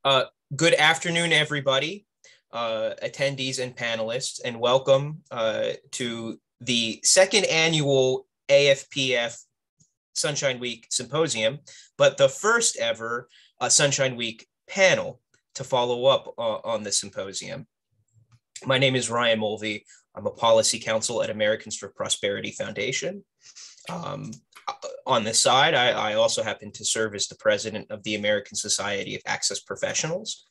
Uh, Good afternoon, everybody, attendees and panelists, and welcome to the second annual AFPF Sunshine Week Symposium, but the first ever Sunshine Week panel to follow up on the symposium. My name is Ryan Mulvey. I'm a policy counsel at Americans for Prosperity Foundation. On this side, I also happen to serve as the president of the American Society of Access Professionals,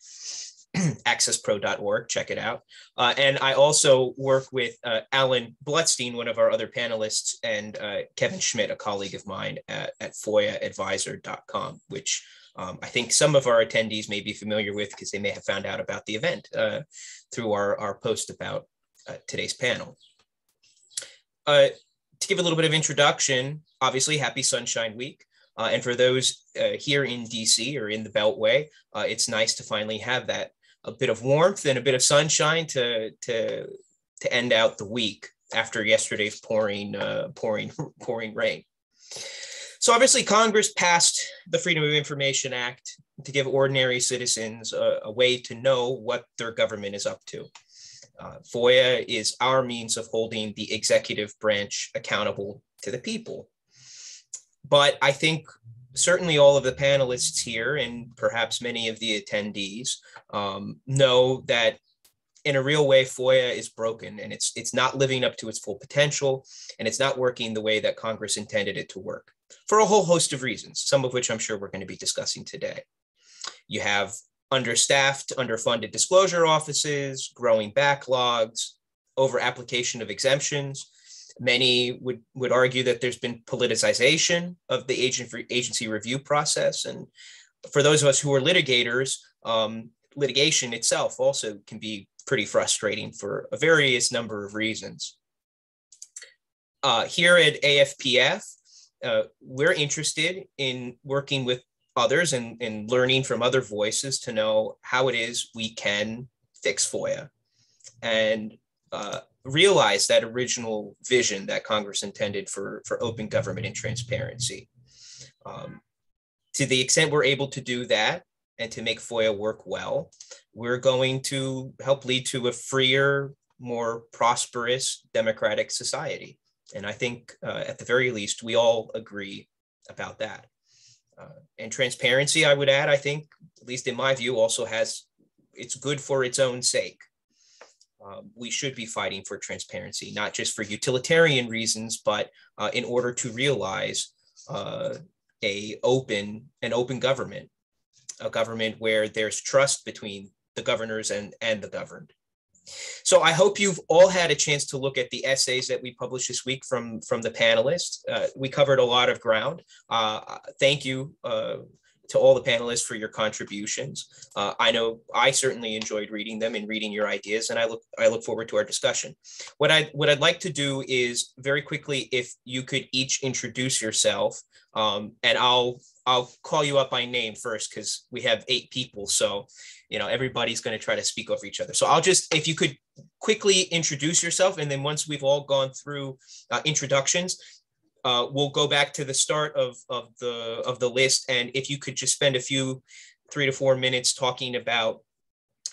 accesspro.org, check it out. And I also work with Alan Blutstein, one of our other panelists, and Kevin Schmidt, a colleague of mine at FOIAadvisor.com, which I think some of our attendees may be familiar with because they may have found out about the event through our post about today's panel. To give a little bit of introduction, obviously, happy Sunshine Week. And for those here in DC or in the Beltway, it's nice to finally have that, a bit of warmth and a bit of sunshine to end out the week after yesterday's pouring rain. So obviously, Congress passed the Freedom of Information Act to give ordinary citizens a way to know what their government is up to. FOIA is our means of holding the executive branch accountable to the people. But I think certainly all of the panelists here and perhaps many of the attendees know that in a real way, FOIA is broken and it's not living up to its full potential, and it's not working the way that Congress intended it to work for a whole host of reasons, some of which I'm sure we're going to be discussing today. You have understaffed, underfunded disclosure offices, growing backlogs, over application of exemptions. Many would argue that there's been politicization of the agency review process. And for those of us who are litigators, litigation itself also can be pretty frustrating for a various number of reasons. Here at AFPF, we're interested in working with others and learning from other voices to know how it is we can fix FOIA and realize that original vision that Congress intended for open government and transparency. To the extent we're able to do that and to make FOIA work well, we're going to help lead to a freer, more prosperous, democratic society. And I think at the very least, we all agree about that. And transparency, I would add, I think, at least in my view, also it's good for its own sake. We should be fighting for transparency, not just for utilitarian reasons, but in order to realize an open government, a government where there's trust between the governors and the governed. So I hope you've all had a chance to look at the essays that we published this week from the panelists. We covered a lot of ground. Thank you to all the panelists for your contributions. I know I certainly enjoyed reading them and reading your ideas, and I look forward to our discussion. What I'd like to do is very quickly, if you could each introduce yourself, and I'll call you up by name first because we have 8 people, so everybody's going to try to speak over each other. So if you could quickly introduce yourself, and then once we've all gone through introductions, we'll go back to the start of the list. And if you could just spend a few 3 to 4 minutes talking about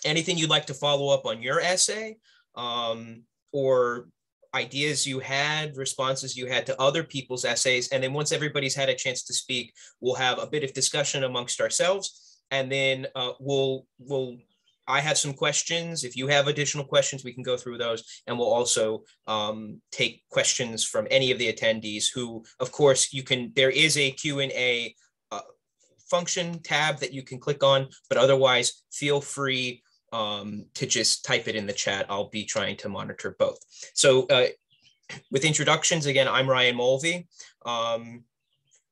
anything you'd like to follow up on your essay, or ideas you had, responses you had to other people's essays. And then once everybody's had a chance to speak, we'll have a bit of discussion amongst ourselves. And then I have some questions. If you have additional questions, we can go through those. And we'll also take questions from any of the attendees who, of course, there is a Q&A function tab that you can click on, but otherwise feel free to just type it in the chat. I'll be trying to monitor both. So with introductions, again, I'm Ryan Mulvey.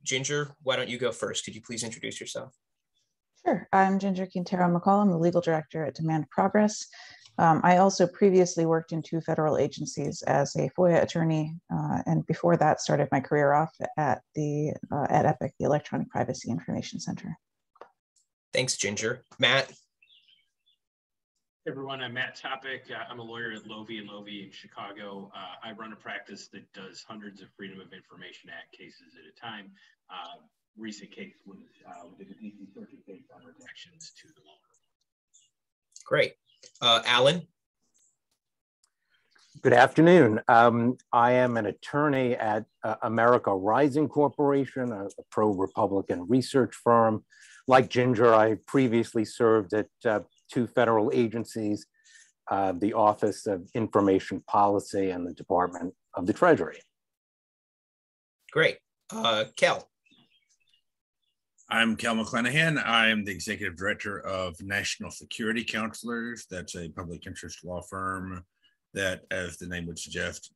Ginger, why don't you go first? Could you please introduce yourself? Sure. I'm Ginger Quintero-McCall. I'm the legal director at Demand Progress. I also previously worked in 2 federal agencies as a FOIA attorney, and before that started my career off at EPIC, the Electronic Privacy Information Center. Thanks, Ginger. Matt? Hey everyone, I'm Matt Topic. I'm a lawyer at Lovey & Lovey in Chicago. I run a practice that does hundreds of Freedom of Information Act cases at a time. Recent case was we did a DC Circuit case on redactions to the law. Great. Alan? Good afternoon. I am an attorney at America Rising Corporation, a pro-Republican research firm. Like Ginger, I previously served at two federal agencies, the Office of Information Policy and the Department of the Treasury. Great. Kel? I'm Kel McClanahan. I am the Executive Director of National Security Counselors. That's a public interest law firm that, as the name would suggest,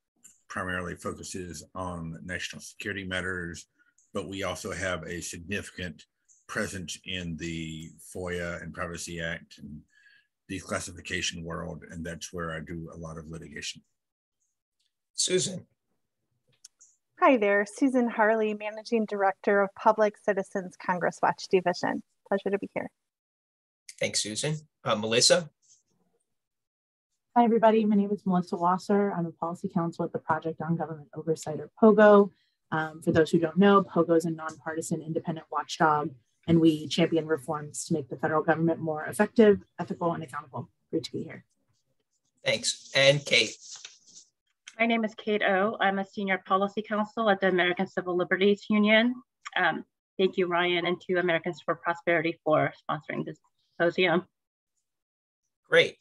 primarily focuses on national security matters, but we also have a significant presence in the FOIA and Privacy Act and declassification world, and that's where I do a lot of litigation. Susan? Hi there, Susan Harley, Managing Director of Public Citizens Congress Watch Division. Pleasure to be here. Thanks, Susan. Melissa? Hi, everybody. My name is Melissa Wasser. I'm a policy counsel at the Project on Government Oversight, or POGO. For those who don't know, POGO is a nonpartisan independent watchdog, and we champion reforms to make the federal government more effective, ethical, and accountable. Great to be here. Thanks. And Kate? My name is Kate O. I'm a senior policy counsel at the American Civil Liberties Union. Thank you, Ryan, and to Americans for Prosperity for sponsoring this symposium. Great.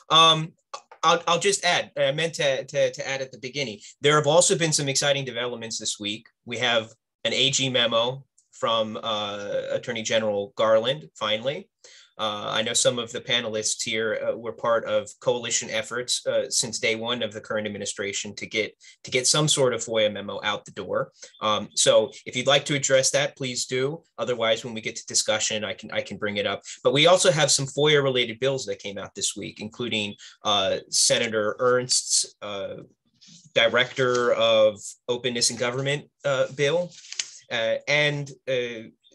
I'll just add, I meant to add at the beginning, there have also been some exciting developments this week. We have an AG memo from Attorney General Garland, finally. I know some of the panelists here were part of coalition efforts since day one of the current administration to get some sort of FOIA memo out the door. So if you'd like to address that, please do. Otherwise, when we get to discussion, I can bring it up. But we also have some FOIA related bills that came out this week, including Senator Ernst's Director of Openness in Government bill and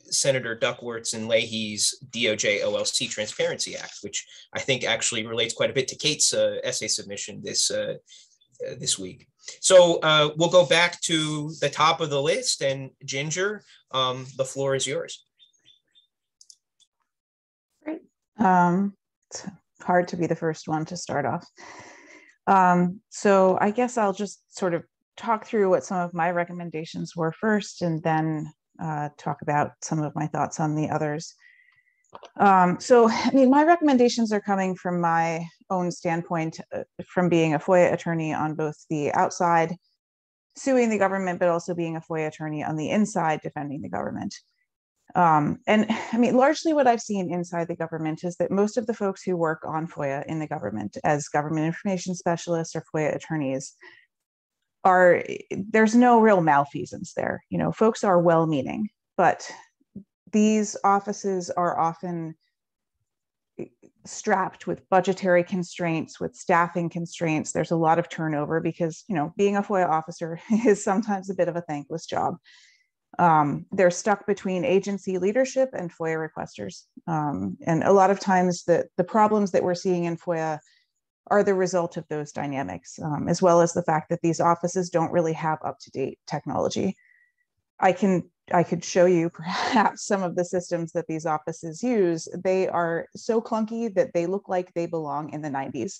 Senator Duckworth's and Leahy's DOJ OLC Transparency Act, which I think actually relates quite a bit to Kate's essay submission this week. So we'll go back to the top of the list, and Ginger, the floor is yours. Great. It's hard to be the first one to start off. So I guess I'll just sort of talk through what some of my recommendations were first, and then talk about some of my thoughts on the others. So, I mean, my recommendations are coming from my own standpoint, from being a FOIA attorney on both the outside, suing the government, but also being a FOIA attorney on the inside, defending the government. And I mean, largely what I've seen inside the government is that most of the folks who work on FOIA in the government as government information specialists or FOIA attorneys there's no real malfeasance there. You know, folks are well-meaning, but these offices are often strapped with budgetary constraints, with staffing constraints. There's a lot of turnover because, you know, being a FOIA officer is sometimes a bit of a thankless job. They're stuck between agency leadership and FOIA requesters. And a lot of times the problems that we're seeing in FOIA are the result of those dynamics, as well as the fact that these offices don't really have up-to-date technology. I could show you perhaps some of the systems that these offices use. They are so clunky that they look like they belong in the 90s.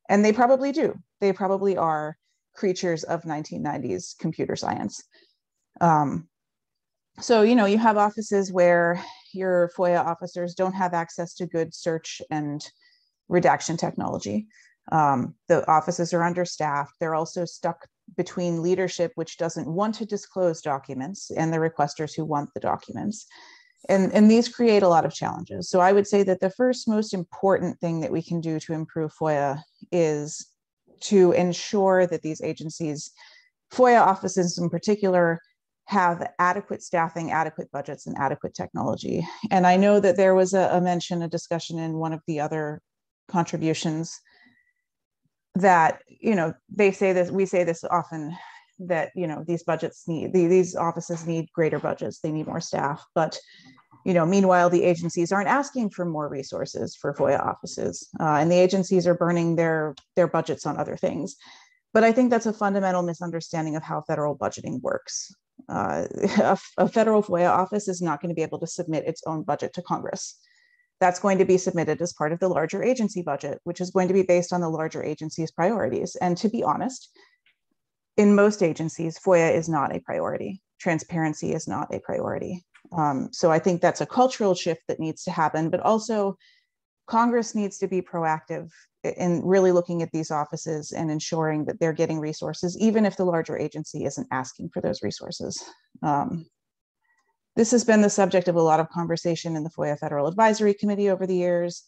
And they probably do. They probably are creatures of 1990s computer science. So, you know, you have offices where your FOIA officers don't have access to good search and redaction technology. The offices are understaffed. They're also stuck between leadership, which doesn't want to disclose documents, and the requesters who want the documents. And these create a lot of challenges. So I would say that the first most important thing that we can do to improve FOIA is to ensure that these agencies, FOIA offices in particular, have adequate staffing, adequate budgets, and adequate technology. And I know that there was a discussion in one of the other contributions that, you know, they say this, we say this often, that, you know, these offices need greater budgets, they need more staff, but, you know, meanwhile, the agencies aren't asking for more resources for FOIA offices, and the agencies are burning their budgets on other things. But I think that's a fundamental misunderstanding of how federal budgeting works. A federal FOIA office is not going to be able to submit its own budget to Congress. That's going to be submitted as part of the larger agency budget, which is going to be based on the larger agency's priorities. And to be honest, in most agencies, FOIA is not a priority. Transparency is not a priority. So I think that's a cultural shift that needs to happen, but also Congress needs to be proactive in really looking at these offices and ensuring that they're getting resources, even if the larger agency isn't asking for those resources. This has been the subject of a lot of conversation in the FOIA Federal Advisory Committee over the years,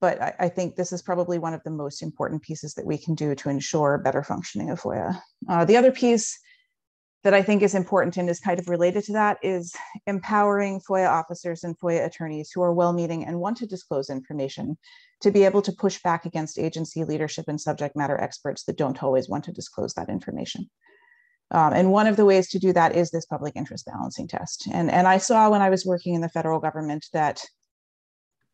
but I think this is probably one of the most important pieces that we can do to ensure better functioning of FOIA. The other piece that I think is important and is kind of related to that is empowering FOIA officers and FOIA attorneys who are well-meaning and want to disclose information to be able to push back against agency leadership and subject matter experts that don't always want to disclose that information. And one of the ways to do that is this public interest balancing test. And I saw when I was working in the federal government that,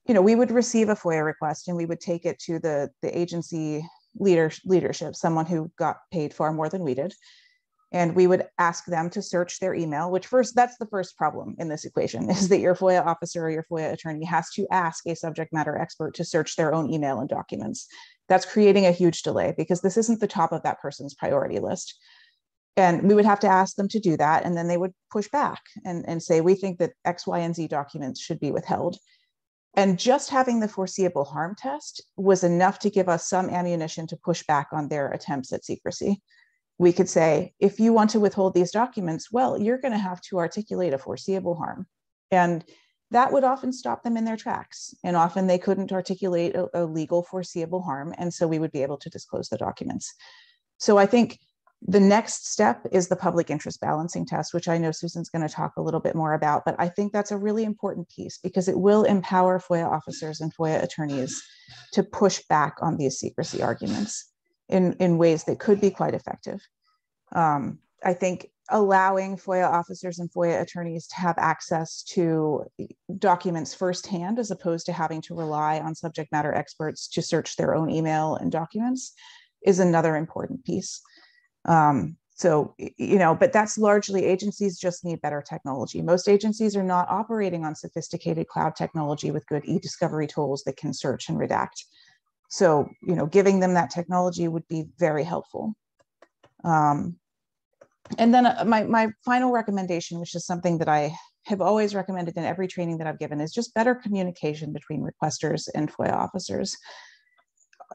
you know, we would receive a FOIA request and we would take it to the agency leadership, someone who got paid far more than we did. And we would ask them to search their email, which that's the first problem in this equation, is that your FOIA officer or your FOIA attorney has to ask a subject matter expert to search their own email and documents. That's creating a huge delay because this isn't the top of that person's priority list. And we would have to ask them to do that. And then they would push back and say, we think that X, Y, and Z documents should be withheld. And just having the foreseeable harm test was enough to give us some ammunition to push back on their attempts at secrecy. We could say, if you want to withhold these documents, well, you're going to have to articulate a foreseeable harm. And that would often stop them in their tracks. And often they couldn't articulate a legal foreseeable harm. And so we would be able to disclose the documents. So I think the next step is the public interest balancing test, which I know Susan's going to talk a little bit more about, but I think that's a really important piece because it will empower FOIA officers and FOIA attorneys to push back on these secrecy arguments in ways that could be quite effective. I think allowing FOIA officers and FOIA attorneys to have access to documents firsthand, as opposed to having to rely on subject matter experts to search their own email and documents, is another important piece. So, you know, but that's largely agencies just need better technology. Most agencies are not operating on sophisticated cloud technology with good e-discovery tools that can search and redact. So, you know, giving them that technology would be very helpful. And then my final recommendation, which is something that I have always recommended in every training that I've given, is just better communication between requesters and FOIA officers.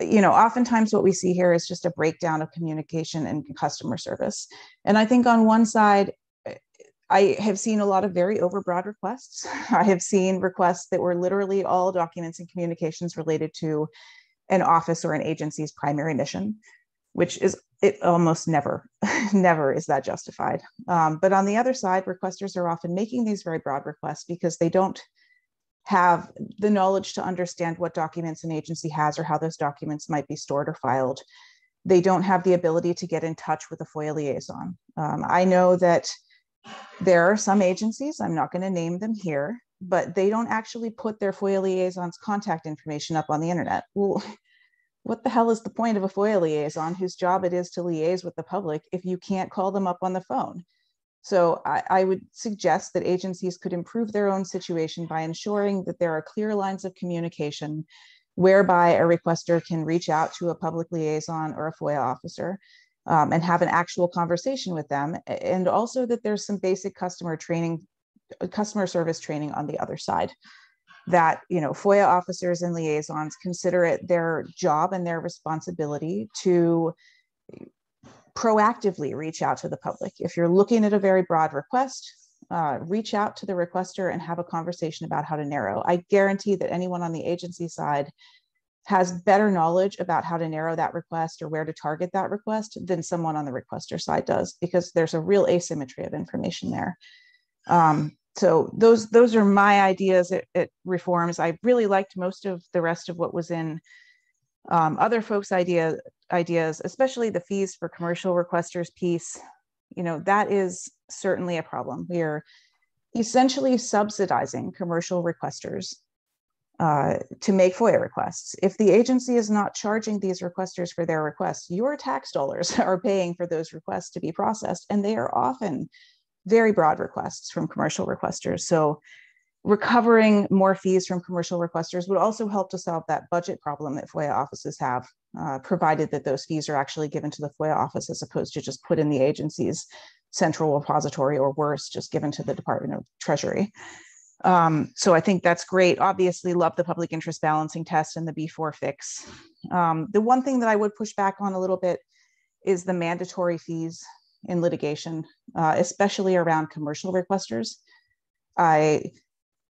You know, oftentimes what we see here is just a breakdown of communication and customer service. And I think on one side, I have seen a lot of very overbroad requests. I have seen requests that were literally all documents and communications related to an office or an agency's primary mission, which is it almost never is that justified. But on the other side, requesters are often making these very broad requests because they don't have the knowledge to understand what documents an agency has or how those documents might be stored or filed. They don't have the ability to get in touch with a FOIA liaison. I know that there are some agencies, I'm not going to name them here, but they don't actually put their FOIA liaison's contact information up on the internet. Well, what the hell is the point of a FOIA liaison whose job it is to liaise with the public if you can't call them up on the phone? So I would suggest that agencies could improve their own situation by ensuring that there are clear lines of communication whereby a requester can reach out to a public liaison or a FOIA officer and have an actual conversation with them. And also that there's some basic customer service training on the other side. That, you know, FOIA officers and liaisons consider it their job and their responsibility to proactively reach out to the public. If you're looking at a very broad request, reach out to the requester and have a conversation about how to narrow. I guarantee that anyone on the agency side has better knowledge about how to narrow that request or where to target that request than someone on the requester side does, because there's a real asymmetry of information there. So those are my ideas at reforms. I really liked most of the rest of what was in other folks' ideas, especially the fees for commercial requesters piece. You know, that is certainly a problem. We are essentially subsidizing commercial requesters to make FOIA requests. If the agency is not charging these requesters for their requests, your tax dollars are paying for those requests to be processed, and they are often very broad requests from commercial requesters. So recovering more fees from commercial requesters would also help to solve that budget problem that FOIA offices have, provided that those fees are actually given to the FOIA office as opposed to just put in the agency's central repository, or worse, just given to the Department of Treasury. So I think that's great. Obviously, love the public interest balancing test and the B4 fix. The one thing that I would push back on a little bit is the mandatory fees in litigation, especially around commercial requesters. I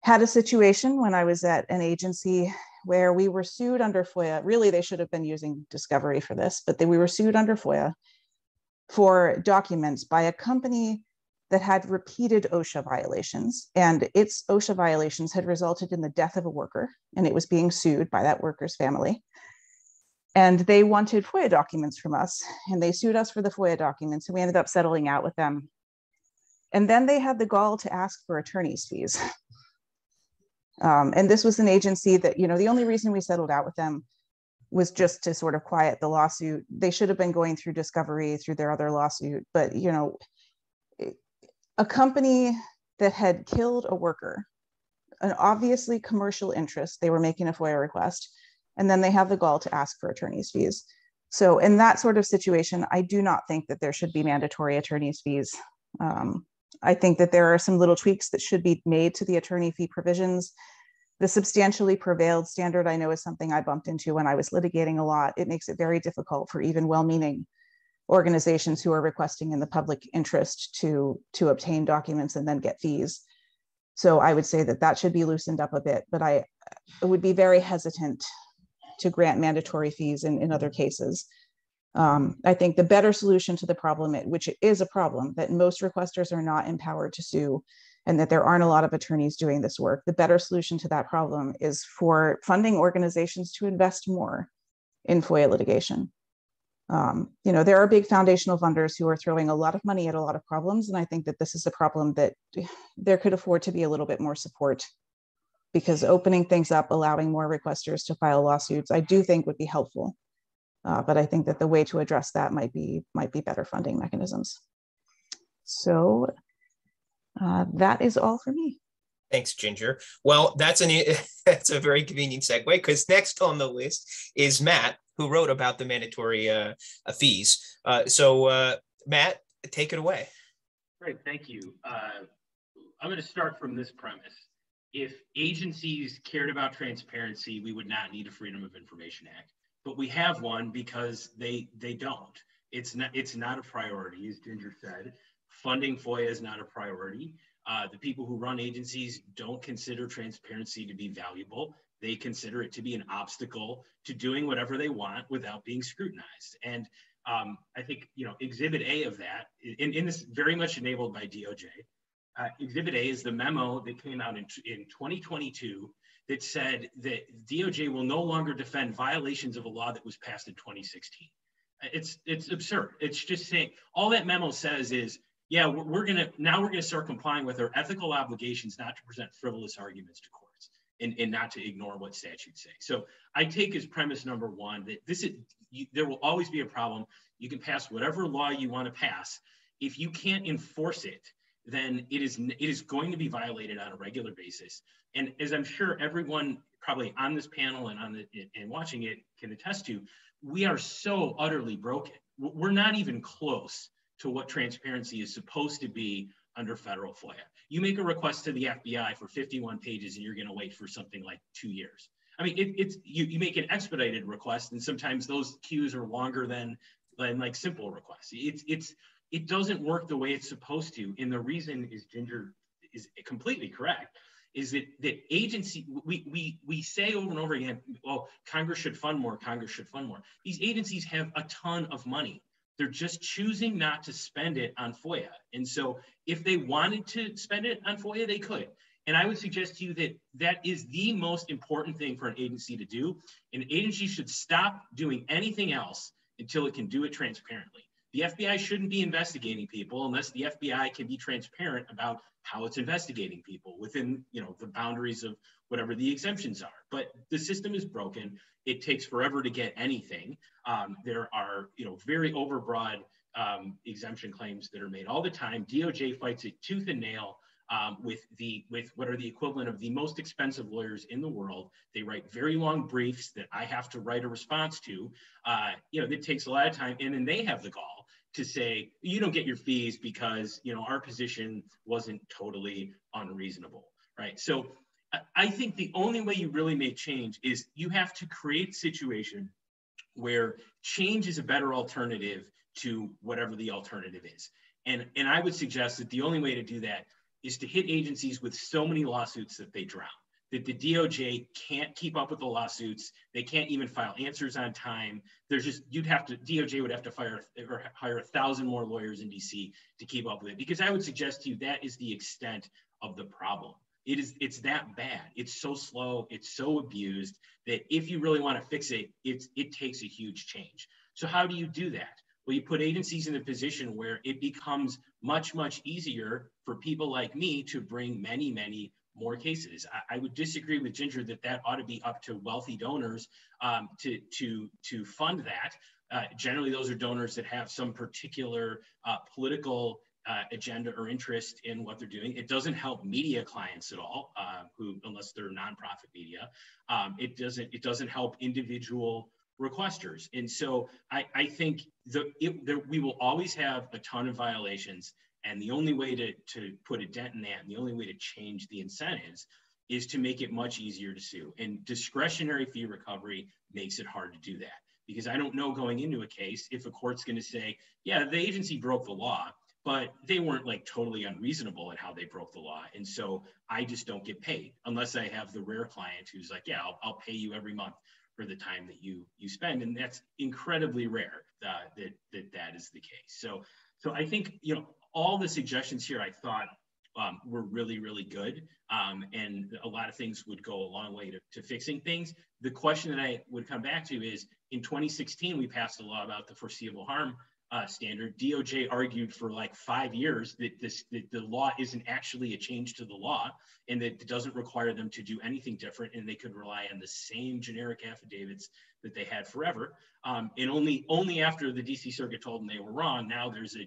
had a situation when I was at an agency where we were sued under FOIA. Really, they should have been using discovery for this, but we were sued under FOIA for documents by a company that had repeated OSHA violations, and its OSHA violations had resulted in the death of a worker, and it was being sued by that worker's family. And they wanted FOIA documents from us, and they sued us for the FOIA documents, and we ended up settling out with them. And then they had the gall to ask for attorney's fees. And this was an agency that, you know, the only reason we settled out with them was just to sort of quiet the lawsuit. They should have been going through discovery through their other lawsuit, but, you know, a company that had killed a worker, an obviously commercial interest, they were making a FOIA request, and then they have the gall to ask for attorney's fees. So in that sort of situation, I do not think that there should be mandatory attorney's fees. I think that there are some little tweaks that should be made to the attorney fee provisions. The substantially prevailed standard, I know, is something I bumped into when I was litigating a lot. It makes it very difficult for even well-meaning organizations who are requesting in the public interest to obtain documents and then get fees. So I would say that that should be loosened up a bit, but I would be very hesitant to grant mandatory fees in other cases. I think the better solution to the problem, which is a problem, that most requesters are not empowered to sue and that there aren't a lot of attorneys doing this work. The better solution to that problem is for funding organizations to invest more in FOIA litigation. You know, there are big foundational funders who are throwing a lot of money at a lot of problems. And I think that this is a problem that there could afford to be a little bit more support, because opening things up, allowing more requesters to file lawsuits, I do think would be helpful. But I think that the way to address that might be better funding mechanisms. So that is all for me. Thanks, Ginger. Well, that's a very convenient segue, because next on the list is Matt, who wrote about the mandatory fees. So Matt, take it away. Great, thank you. I'm going to start from this premise. If agencies cared about transparency, we would not need a Freedom of Information Act. But we have one because they don't. It's not a priority, as Ginger said. Funding FOIA is not a priority. The people who run agencies don't consider transparency to be valuable. They consider it to be an obstacle to doing whatever they want without being scrutinized. And I think, you know, Exhibit A of that, and this is very much enabled by DOJ. Exhibit A is the memo that came out in 2022 that said that DOJ will no longer defend violations of a law that was passed in 2016. It's absurd. It's just saying, all that memo says is, yeah, we're gonna start complying with our ethical obligations not to present frivolous arguments to courts and not to ignore what statutes say. So I take as premise number one that there will always be a problem. You can pass whatever law you want to pass. If you can't enforce it, then it is going to be violated on a regular basis. And as I'm sure everyone probably on this panel and watching it can attest to, we are so utterly broken. We're not even close to what transparency is supposed to be under federal FOIA. You make a request to the FBI for 51 pages and you're going to wait for something like 2 years. I mean, you make an expedited request, and sometimes those queues are longer than like simple requests. It doesn't work the way it's supposed to. And the reason is, Ginger is completely correct, is that agency, we say over and over again, well, Congress should fund more, Congress should fund more. These agencies have a ton of money. They're just choosing not to spend it on FOIA. And so if they wanted to spend it on FOIA, they could. And I would suggest to you that that is the most important thing for an agency to do. An agency should stop doing anything else until it can do it transparently. The FBI shouldn't be investigating people unless the FBI can be transparent about how it's investigating people within, you know, the boundaries of whatever the exemptions are. But the system is broken. It takes forever to get anything. There are, you know, very overbroad exemption claims that are made all the time. DOJ fights it tooth and nail. with what are the equivalent of the most expensive lawyers in the world. They write very long briefs that I have to write a response to. It takes a lot of time, and then they have the gall to say, you don't get your fees because, our position wasn't totally unreasonable, right? So I think the only way you really make change is you have to create a situation where change is a better alternative to whatever the alternative is. And I would suggest that the only way to do that is to hit agencies with so many lawsuits that they drown, that the DOJ can't keep up with the lawsuits. They can't even file answers on time. DOJ would have to hire 1,000 more lawyers in DC to keep up with it, because I would suggest to you that is the extent of the problem. It's that bad. It's so slow. It's so abused that if you really want to fix it, it takes a huge change. So how do you do that? Well, you put agencies in a position where it becomes much, much easier for people like me to bring many, many more cases. I would disagree with Ginger that ought to be up to wealthy donors to fund that. Generally, those are donors that have some particular political agenda or interest in what they're doing. It doesn't help media clients at all, unless they're nonprofit media. It doesn't help individual requesters. And so I think we will always have a ton of violations. And the only way to put a dent in that, and the only way to change the incentives, is to make it much easier to sue. And discretionary fee recovery makes it hard to do that. Because I don't know going into a case if a court's going to say, yeah, the agency broke the law, but they weren't like totally unreasonable in how they broke the law. And so I just don't get paid unless I have the rare client who's like, yeah, I'll pay you every month for the time that you spend. And that's incredibly rare that is the case. So I think, all the suggestions here I thought were really, really good. And a lot of things would go a long way to fixing things. The question that I would come back to is, in 2016, we passed a law about the foreseeable harm standard. DOJ argued for like 5 years that the law isn't actually a change to the law, and that it doesn't require them to do anything different, and they could rely on the same generic affidavits that they had forever. And only after the DC Circuit told them they were wrong, now there's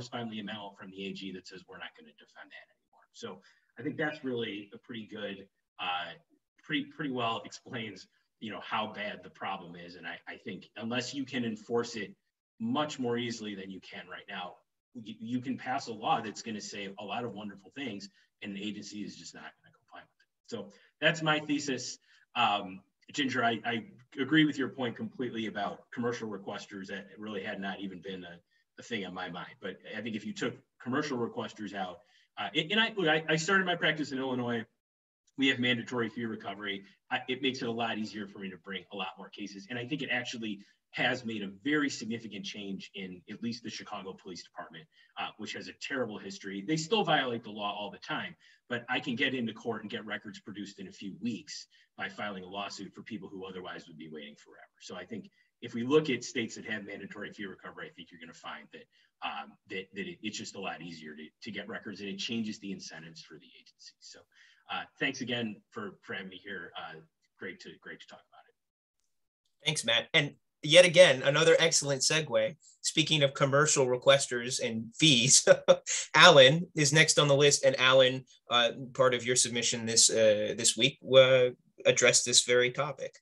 finally a memo from the AG that says we're not going to defend that anymore. So I think that's really a pretty good, pretty well explains how bad the problem is. And I think unless you can enforce it much more easily than you can right now, you can pass a law that's going to say a lot of wonderful things, and the agency is just not going to comply with it. So that's my thesis. Ginger, I agree with your point completely about commercial requesters. That really had not even been a thing on my mind. But I think if you took commercial requesters out, and I started my practice in Illinois. We have mandatory fee recovery. It makes it a lot easier for me to bring a lot more cases. And I think it actually has made a very significant change in at least the Chicago Police Department, which has a terrible history. They still violate the law all the time, but I can get into court and get records produced in a few weeks by filing a lawsuit for people who otherwise would be waiting forever. So I think if we look at states that have mandatory fee recovery, I think you're going to find that it's just a lot easier to get records, and it changes the incentives for the agency. So thanks again for having me here. Great to talk about it. Thanks, Matt. And yet again, another excellent segue. Speaking of commercial requesters and fees, Alan is next on the list. And Alan, part of your submission this week addressed this very topic.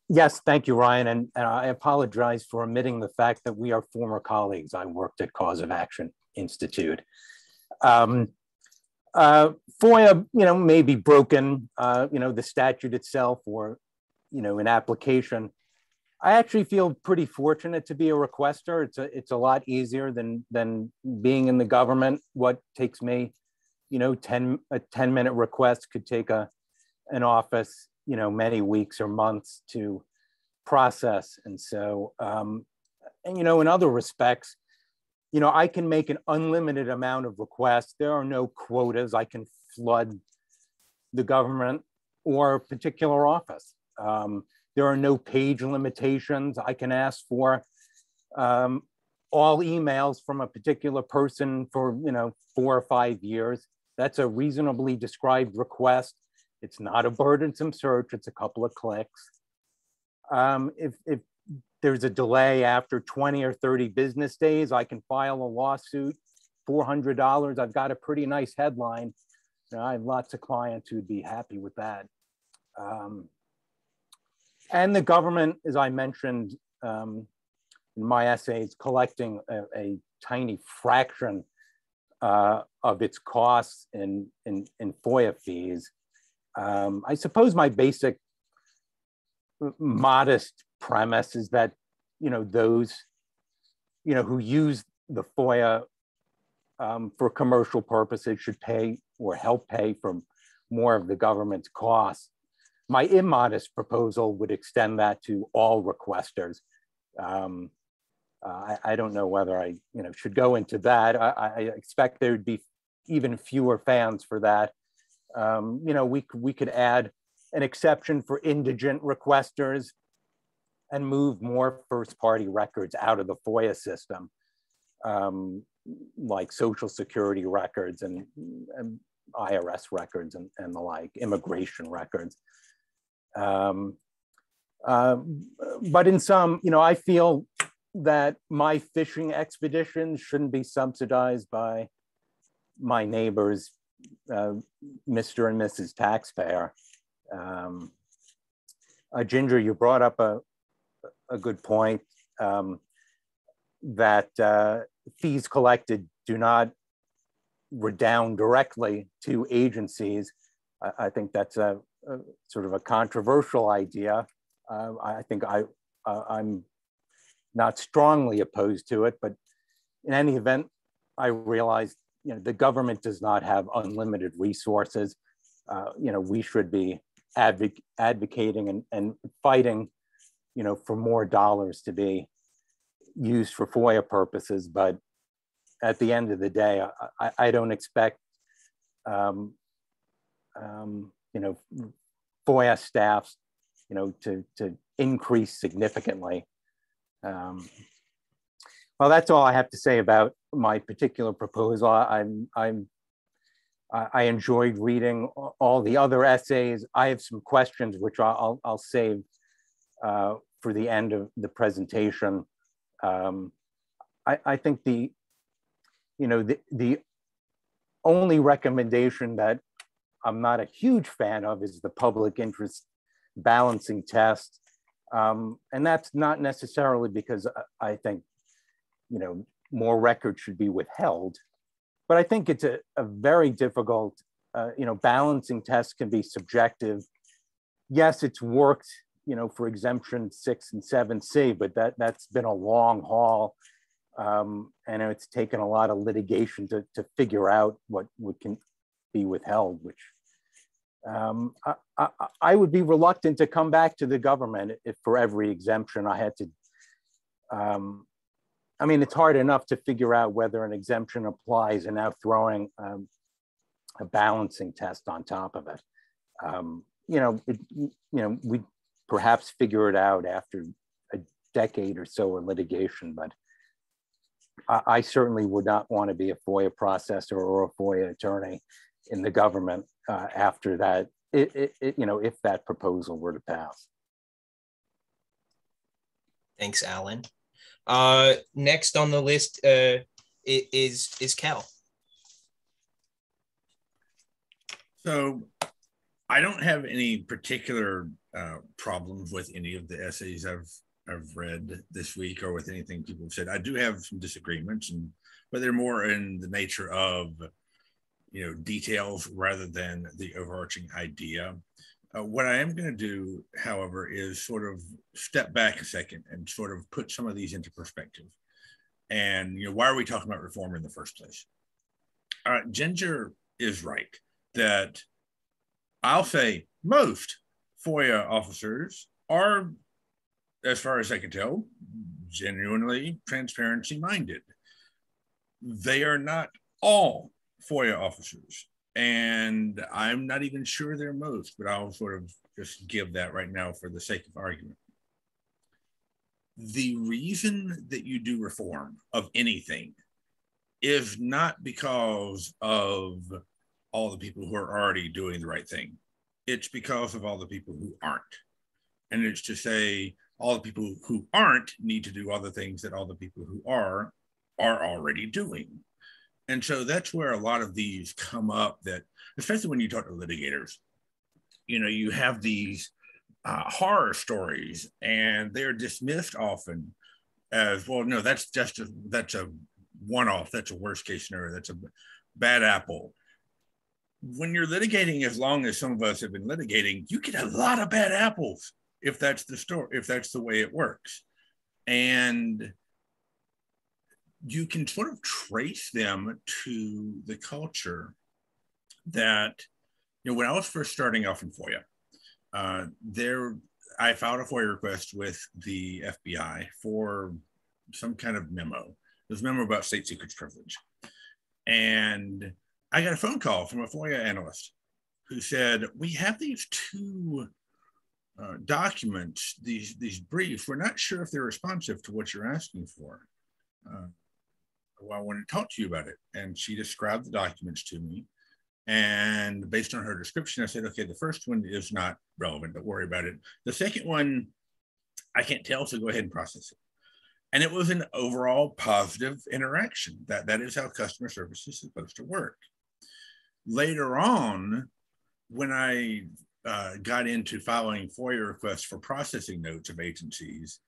Yes, thank you, Ryan. And I apologize for omitting the fact that we are former colleagues. I worked at Cause of Action Institute. FOIA, may be broken, the statute itself, or, in application. I actually feel pretty fortunate to be a requester. It's a lot easier than being in the government. What takes me, a 10-minute request could take an office, many weeks or months to process. And so, in other respects, I can make an unlimited amount of requests. There are no quotas. I can flood the government or a particular office. There are no page limitations. I can ask for all emails from a particular person for 4 or 5 years. That's a reasonably described request. It's not a burdensome search. It's a couple of clicks. If there's a delay after 20 or 30 business days, I can file a lawsuit $400, I've got a pretty nice headline. You know, I have lots of clients who'd be happy with that. And the government, as I mentioned in my essay, is collecting a tiny fraction of its costs in FOIA fees. I suppose my basic modest premise is that, you know, those, you know, who use the FOIA for commercial purposes should pay or help pay for more of the government's costs. My immodest proposal would extend that to all requesters. I don't know whether I, you know, should go into that. I expect there would be even fewer fans for that. You know, we could add an exception for indigent requesters and move more first-party records out of the FOIA system, like Social Security records and IRS records and the like, immigration records. But in some, you know, I feel that my fishing expeditions shouldn't be subsidized by my neighbors, Mr. and Mrs. Taxpayer. Ginger, you brought up a good point, that fees collected do not redound directly to agencies. I think that's a sort of a controversial idea. I think I'm not strongly opposed to it, but in any event, I realized, you know, the government does not have unlimited resources. You know, we should be advocating and fighting, you know, for more dollars to be used for FOIA purposes. But at the end of the day, I don't expect, you know, FOIA staffs, you know, to increase significantly. Well, that's all I have to say about my particular proposal. I enjoyed reading all the other essays. I have some questions which I'll save for the end of the presentation. I think the only recommendation that I'm not a huge fan of is the public interest balancing test. And that's not necessarily because I think, you know, more records should be withheld, but I think it's a very difficult, you know, balancing test can be subjective. Yes, it's worked, you know, for exemption 6 and 7C, but that's been a long haul. And it's taken a lot of litigation to figure out what can be withheld, which I would be reluctant to come back to the government if for every exemption I had to, I mean, it's hard enough to figure out whether an exemption applies and now throwing a balancing test on top of it. You know, we perhaps figure it out after a decade or so of litigation, but I certainly would not want to be a FOIA processor or a FOIA attorney in the government after that, you know, if that proposal were to pass. Thanks, Alan. Next on the list is Cal. So I don't have any particular problems with any of the essays I've read this week or with anything people have said. I do have some disagreements, but they're more in the nature of, you know, details rather than the overarching idea. What I am going to do, however, is sort of step back a second and sort of put some of these into perspective. And, you know, why are we talking about reform in the first place? Ginger is right that I'll say most FOIA officers are, as far as I can tell, genuinely transparency minded. They are not all FOIA officers. And I'm not even sure they're most, but I'll sort of just give that right now for the sake of argument. The reason that you do reform of anything is not because of all the people who are already doing the right thing. It's because of all the people who aren't. And it's to say all the people who aren't need to do all the things that all the people who are already doing. And so that's where a lot of these come up, that especially when you talk to litigators, you know, you have these horror stories and they're dismissed often as, well, no, that's a one-off, that's a worst case scenario, that's a bad apple. When you're litigating, as long as some of us have been litigating, you get a lot of bad apples if that's the story, if that's the way it works. And you can sort of trace them to the culture that, you know, when I was first starting off in FOIA, I filed a FOIA request with the FBI for some kind of memo. It was a memo about state secrets privilege. And I got a phone call from a FOIA analyst who said, we have these two documents, these briefs. We're not sure if they're responsive to what you're asking for. Well, I want to talk to you about it. And she described the documents to me. And based on her description, I said, okay, the first one is not relevant. Don't worry about it. The second one, I can't tell, so go ahead and process it. And it was an overall positive interaction. That is how customer service is supposed to work. Later on, when I got into filing FOIA requests for processing notes of agencies,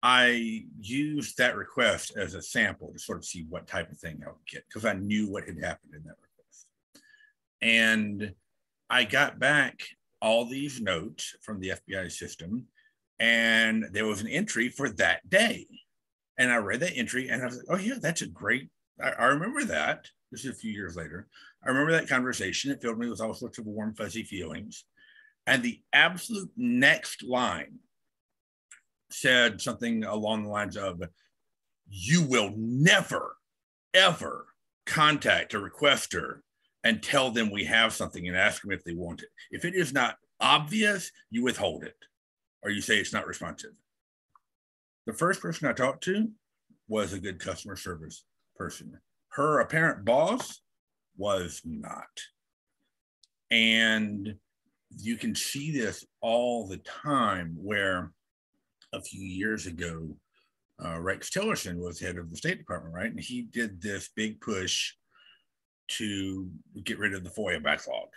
I used that request as a sample to sort of see what type of thing I would get, because I knew what had happened in that request. And I got back all these notes from the FBI system, and there was an entry for that day. And I read that entry and I was like, oh yeah, that's a great, I remember that. This is a few years later. I remember that conversation. It filled me with all sorts of warm, fuzzy feelings. And the absolute next line said something along the lines of, you will never, ever contact a requester and tell them we have something and ask them if they want it. If it is not obvious, you withhold it, or you say it's not responsive. The first person I talked to was a good customer service person. Her apparent boss was not. And you can see this all the time, where a few years ago, Rex Tillerson was head of the State Department, right? And he did this big push to get rid of the FOIA backlog.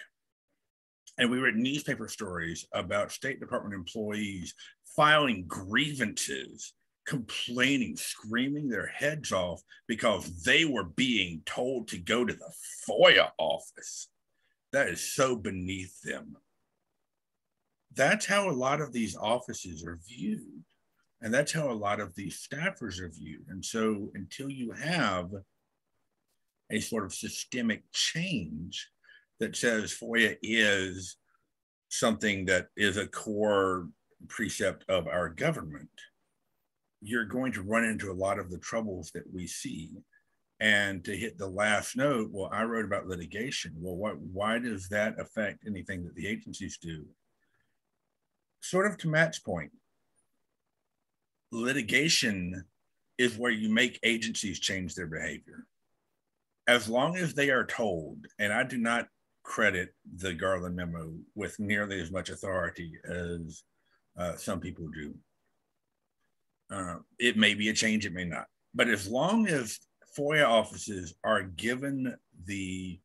And we read newspaper stories about State Department employees filing grievances, complaining, screaming their heads off because they were being told to go to the FOIA office. That is so beneath them. That's how a lot of these offices are viewed. And that's how a lot of these staffers are viewed. And so until you have a sort of systemic change that says FOIA is something that is a core precept of our government, you're going to run into a lot of the troubles that we see. And to hit the last note, well, I wrote about litigation. Well, why does that affect anything that the agencies do? Sort of to Matt's point, litigation is where you make agencies change their behavior. As long as they are told, and I do not credit the Garland memo with nearly as much authority as some people do. It may be a change, it may not. But as long as FOIA offices are given the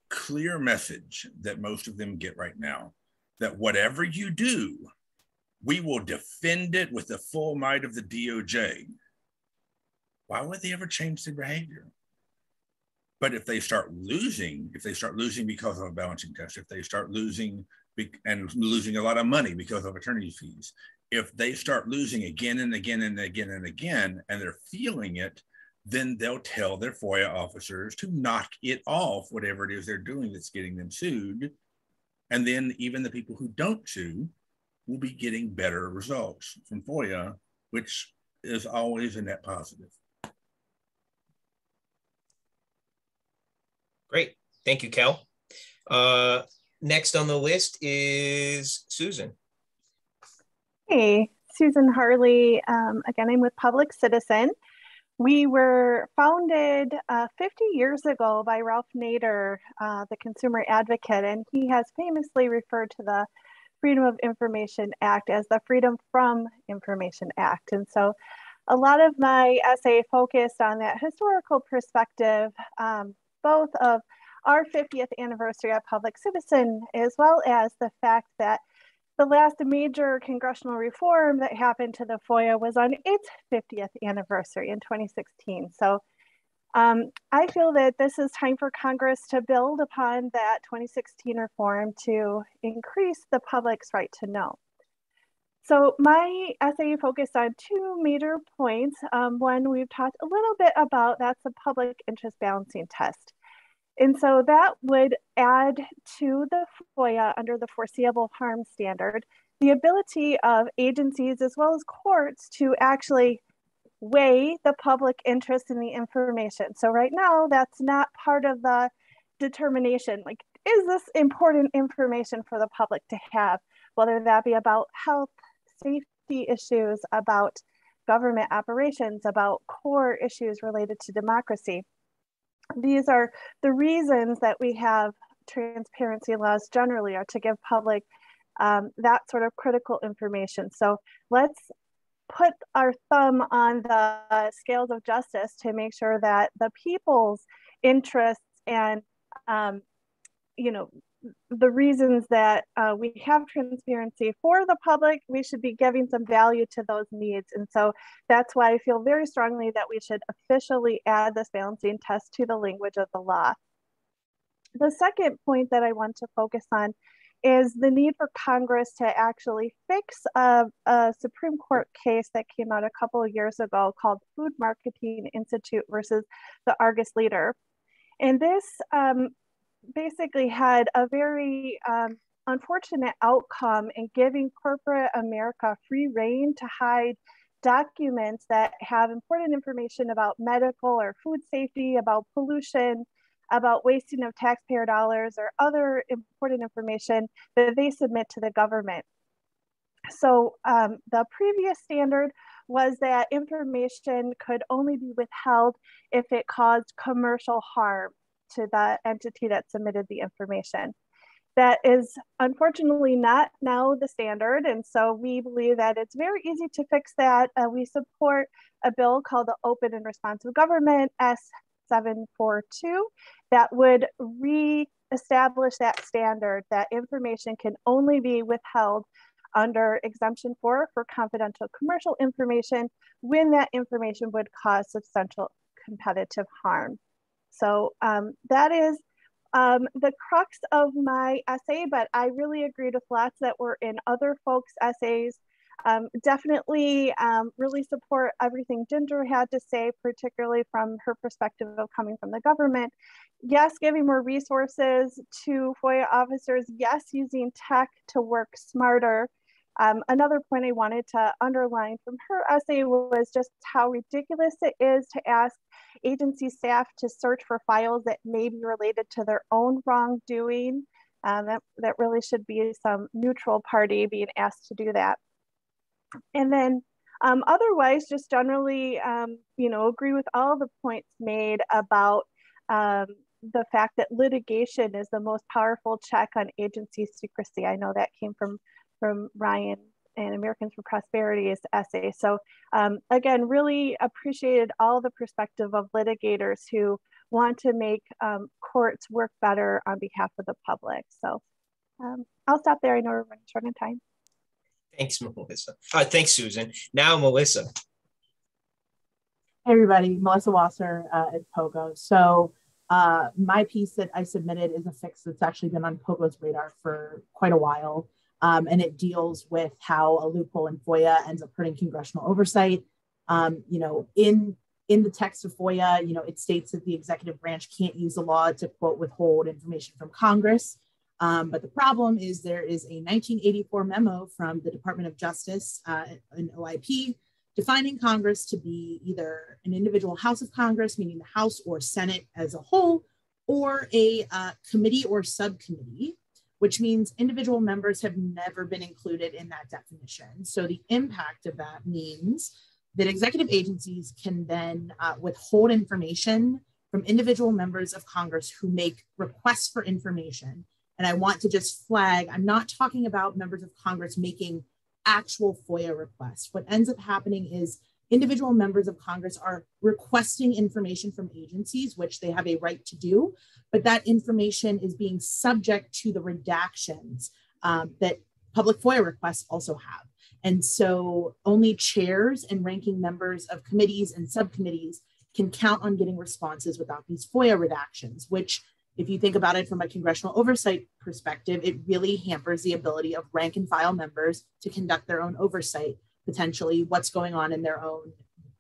clear message that most of them get right now, that whatever you do, we will defend it with the full might of the DOJ, why would they ever change their behavior? But if they start losing because of a balancing test, if they start losing and losing a lot of money because of attorney fees, if they start losing again and again and again and again, and they're feeling it, then they'll tell their FOIA officers to knock it off, whatever it is they're doing that's getting them sued. And then even the people who don't sue will be getting better results from FOIA, which is always a net positive. Great. Thank you, Kel. Next on the list is Susan. Hey, Susan Harley. Again, I'm with Public Citizen. We were founded 50 years ago by Ralph Nader, the consumer advocate, and he has famously referred to the Freedom of Information Act as the Freedom from Information Act. And so a lot of my essay focused on that historical perspective, both of our 50th anniversary at Public Citizen, as well as the fact that the last major congressional reform that happened to the FOIA was on its 50th anniversary in 2016. So I feel that this is time for Congress to build upon that 2016 reform to increase the public's right to know. So my essay focused on two major points. One we've talked a little bit about, that's the public interest balancing test. And so that would add to the FOIA under the foreseeable harm standard, the ability of agencies as well as courts to actually weigh the public interest in the information. So right now, that's not part of the determination. Like, is this important information for the public to have? Whether that be about health, safety issues, about government operations, about core issues related to democracy. These are the reasons that we have transparency laws generally, are to give public that sort of critical information. So let's put our thumb on the scales of justice to make sure that the people's interests and the reasons that we have transparency for the public, we should be giving some value to those needs. And so that's why I feel very strongly that we should officially add this balancing test to the language of the law. The second point that I want to focus on is the need for Congress to actually fix a Supreme Court case that came out a couple of years ago called Food Marketing Institute versus the Argus Leader. And this basically had a very unfortunate outcome in giving corporate America free rein to hide documents that have important information about medical or food safety, about pollution, about wasting of taxpayer dollars, or other important information that they submit to the government. So the previous standard was that information could only be withheld if it caused commercial harm to the entity that submitted the information. That is unfortunately not now the standard. And so we believe that it's very easy to fix that. We support a bill called the Open and Responsive Government, S742, that would re-establish that standard, that information can only be withheld under exemption 4 for confidential commercial information when that information would cause substantial competitive harm. So that is the crux of my essay, but I really agreed with lots that were in other folks' essays. Definitely really support everything Ginger had to say, particularly from her perspective of coming from the government. Yes, giving more resources to FOIA officers. Yes, using tech to work smarter. Another point I wanted to underline from her essay was just how ridiculous it is to ask agency staff to search for files that may be related to their own wrongdoing. That really should be some neutral party being asked to do that. And then otherwise, just generally, agree with all the points made about the fact that litigation is the most powerful check on agency secrecy. I know that came from Ryan and Americans for Prosperity's essay. So again, really appreciated all the perspective of litigators who want to make courts work better on behalf of the public. So I'll stop there. I know we're running short on time. Thanks, Melissa. Thanks, Susan. Now, Melissa. Hey, everybody. Melissa Wasser at POGO. So my piece that I submitted is a fix that's actually been on POGO's radar for quite a while. And it deals with how a loophole in FOIA ends up hurting congressional oversight. In the text of FOIA, it states that the executive branch can't use the law to, quote, withhold information from Congress. But the problem is there is a 1984 memo from the Department of Justice, an OIP, defining Congress to be either an individual House of Congress, meaning the House or Senate as a whole, or a committee or subcommittee, which means individual members have never been included in that definition. So the impact of that means that executive agencies can then withhold information from individual members of Congress who make requests for information. And I want to just flag, I'm not talking about members of Congress making actual FOIA requests. What ends up happening is individual members of Congress are requesting information from agencies, which they have a right to do, but that information is being subject to the redactions that public FOIA requests also have. And so only chairs and ranking members of committees and subcommittees can count on getting responses without these FOIA redactions, which, if you think about it from a congressional oversight perspective, it really hampers the ability of rank and file members to conduct their own oversight, potentially what's going on in their own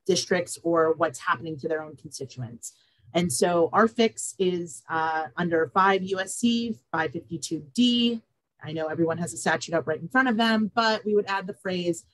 districts or what's happening to their own constituents. And so our fix is under 5 USC 552D. I know everyone has a statute up right in front of them, but we would add the phrase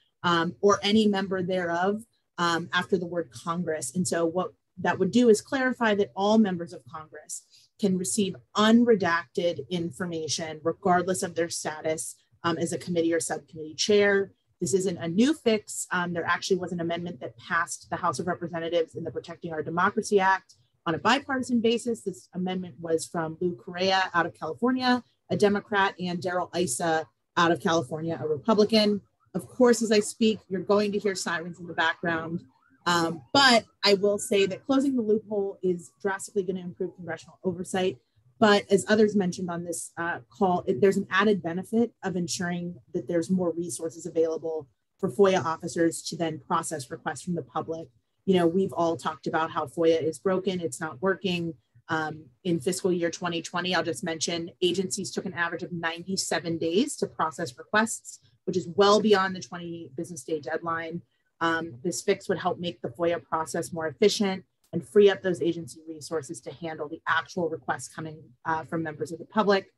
or any member thereof after the word Congress. And so what that would do is clarify that all members of Congress can receive unredacted information regardless of their status as a committee or subcommittee chair. This isn't a new fix. There actually was an amendment that passed the House of Representatives in the Protecting Our Democracy Act on a bipartisan basis. This amendment was from Lou Correa out of California, a Democrat, and Darrell Issa out of California, a Republican. Of course, as I speak, you're going to hear sirens in the background. But I will say that closing the loophole is drastically going to improve congressional oversight. But as others mentioned on this call, there's an added benefit of ensuring that there's more resources available for FOIA officers to then process requests from the public. You know, we've all talked about how FOIA is broken, it's not working. In fiscal year 2020, I'll just mention agencies took an average of 97 days to process requests, which is well beyond the 20 business day deadline. This fix would help make the FOIA process more efficient and free up those agency resources to handle the actual requests coming from members of the public.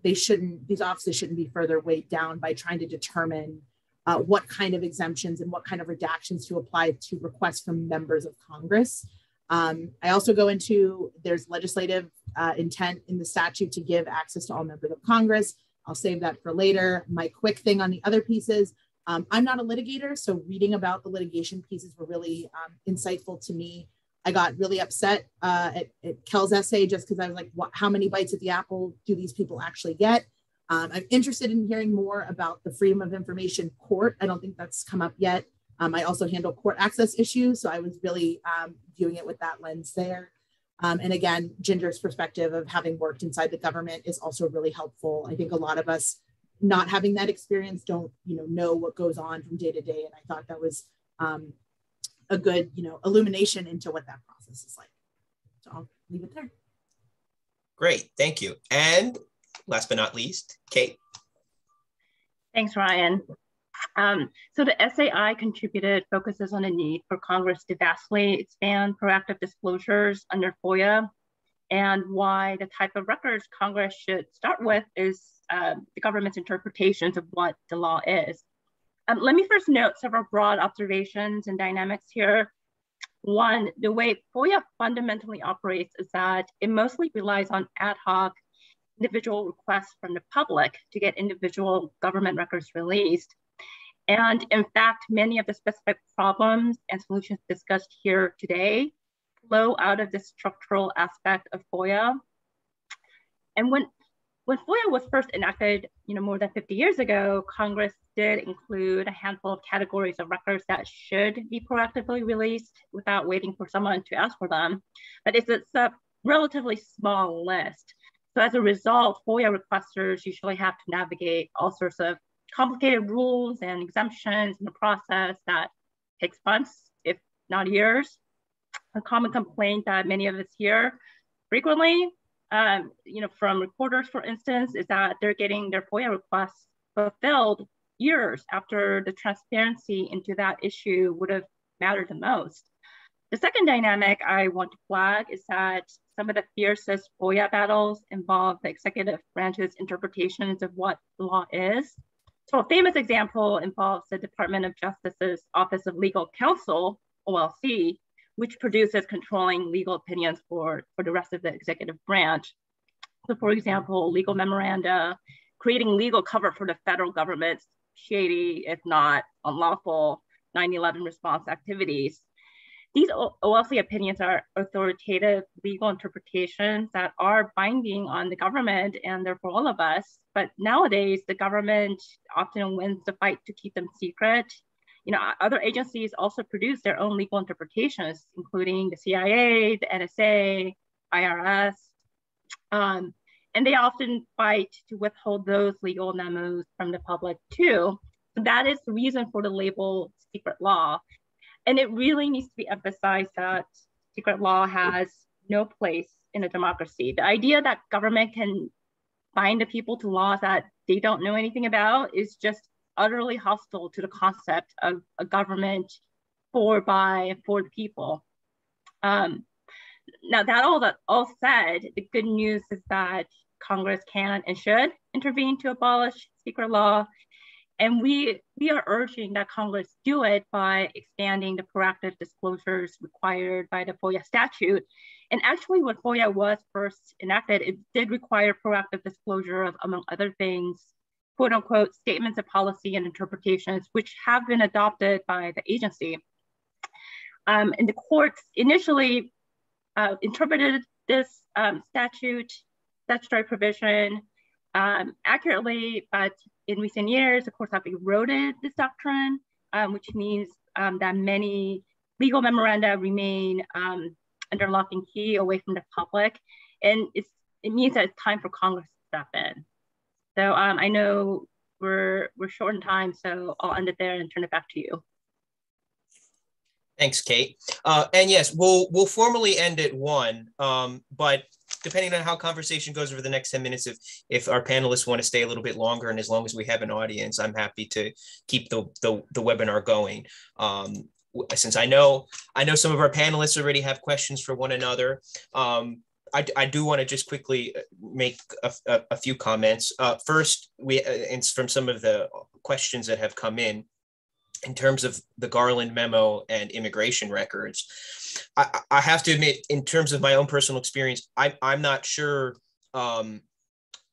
These offices shouldn't be further weighed down by trying to determine what kind of exemptions and what kind of redactions to apply to requests from members of Congress. I also go into, there's legislative intent in the statute to give access to all members of Congress. I'll save that for later. My quick thing on the other pieces, I'm not a litigator, so reading about the litigation pieces were really insightful to me. I got really upset at Kel's essay just because I was like, how many bites at the apple do these people actually get? I'm interested in hearing more about the Freedom of Information Court. I don't think that's come up yet. I also handle court access issues, so I was really viewing it with that lens there. And again, Ginger's perspective of having worked inside the government is also really helpful. I think a lot of us not having that experience don't know what goes on from day to day, and I thought that was a good illumination into what that process is like. So I'll leave it there. Great, thank you. And last but not least, Kate. Thanks, Ryan. So the essay I contributed focuses on the need for Congress to vastly expand proactive disclosures under FOIA, and why the type of records Congress should start with is the government's interpretations of what the law is. Let me first note several broad observations and dynamics here. One, the way FOIA fundamentally operates is that it mostly relies on ad hoc individual requests from the public to get individual government records released. And in fact, many of the specific problems and solutions discussed here today flow out of this structural aspect of FOIA. And when FOIA was first enacted, more than 50 years ago, Congress did include a handful of categories of records that should be proactively released without waiting for someone to ask for them. But it's a relatively small list. So as a result, FOIA requesters usually have to navigate all sorts of complicated rules and exemptions in a process that takes months, if not years. A common complaint that many of us hear frequently, from reporters, for instance, is that they're getting their FOIA requests fulfilled years after the transparency into that issue would have mattered the most. The second dynamic I want to flag is that some of the fiercest FOIA battles involve the executive branch's interpretations of what the law is. So a famous example involves the Department of Justice's Office of Legal Counsel, OLC, which produces controlling legal opinions for the rest of the executive branch. So for example, legal memoranda, creating legal cover for the federal government's shady, if not unlawful, 9/11 response activities. These OLC opinions are authoritative legal interpretations that are binding on the government and therefore all of us. But nowadays, the government often wins the fight to keep them secret. other agencies also produce their own legal interpretations, including the CIA, the NSA, IRS, and they often fight to withhold those legal memos from the public too. So that is the reason for the label secret law. And it really needs to be emphasized that secret law has no place in a democracy. The idea that government can bind the people to laws that they don't know anything about is just utterly hostile to the concept of a government for, by, and for the people. Now that all said, the good news is that Congress can and should intervene to abolish secret law. And we are urging that Congress do it by expanding the proactive disclosures required by the FOIA statute. And actually, when FOIA was first enacted, it did require proactive disclosure of, among other things, quote unquote, statements of policy and interpretations, which have been adopted by the agency. And the courts initially interpreted this statutory provision accurately, but in recent years, the courts have eroded this doctrine, which means that many legal memoranda remain under lock and key away from the public. And it means that it's time for Congress to step in. So I know we're short in time, so I'll end it there and turn it back to you. Thanks, Kate. And yes, we'll formally end at 1, but depending on how conversation goes over the next 10 minutes, if our panelists want to stay a little bit longer, and as long as we have an audience, I'm happy to keep the webinar going. Since I know some of our panelists already have questions for one another, I do want to just quickly make a few comments. First, from some of the questions that have come in terms of the Garland memo and immigration records, I have to admit, in terms of my own personal experience, I'm not sure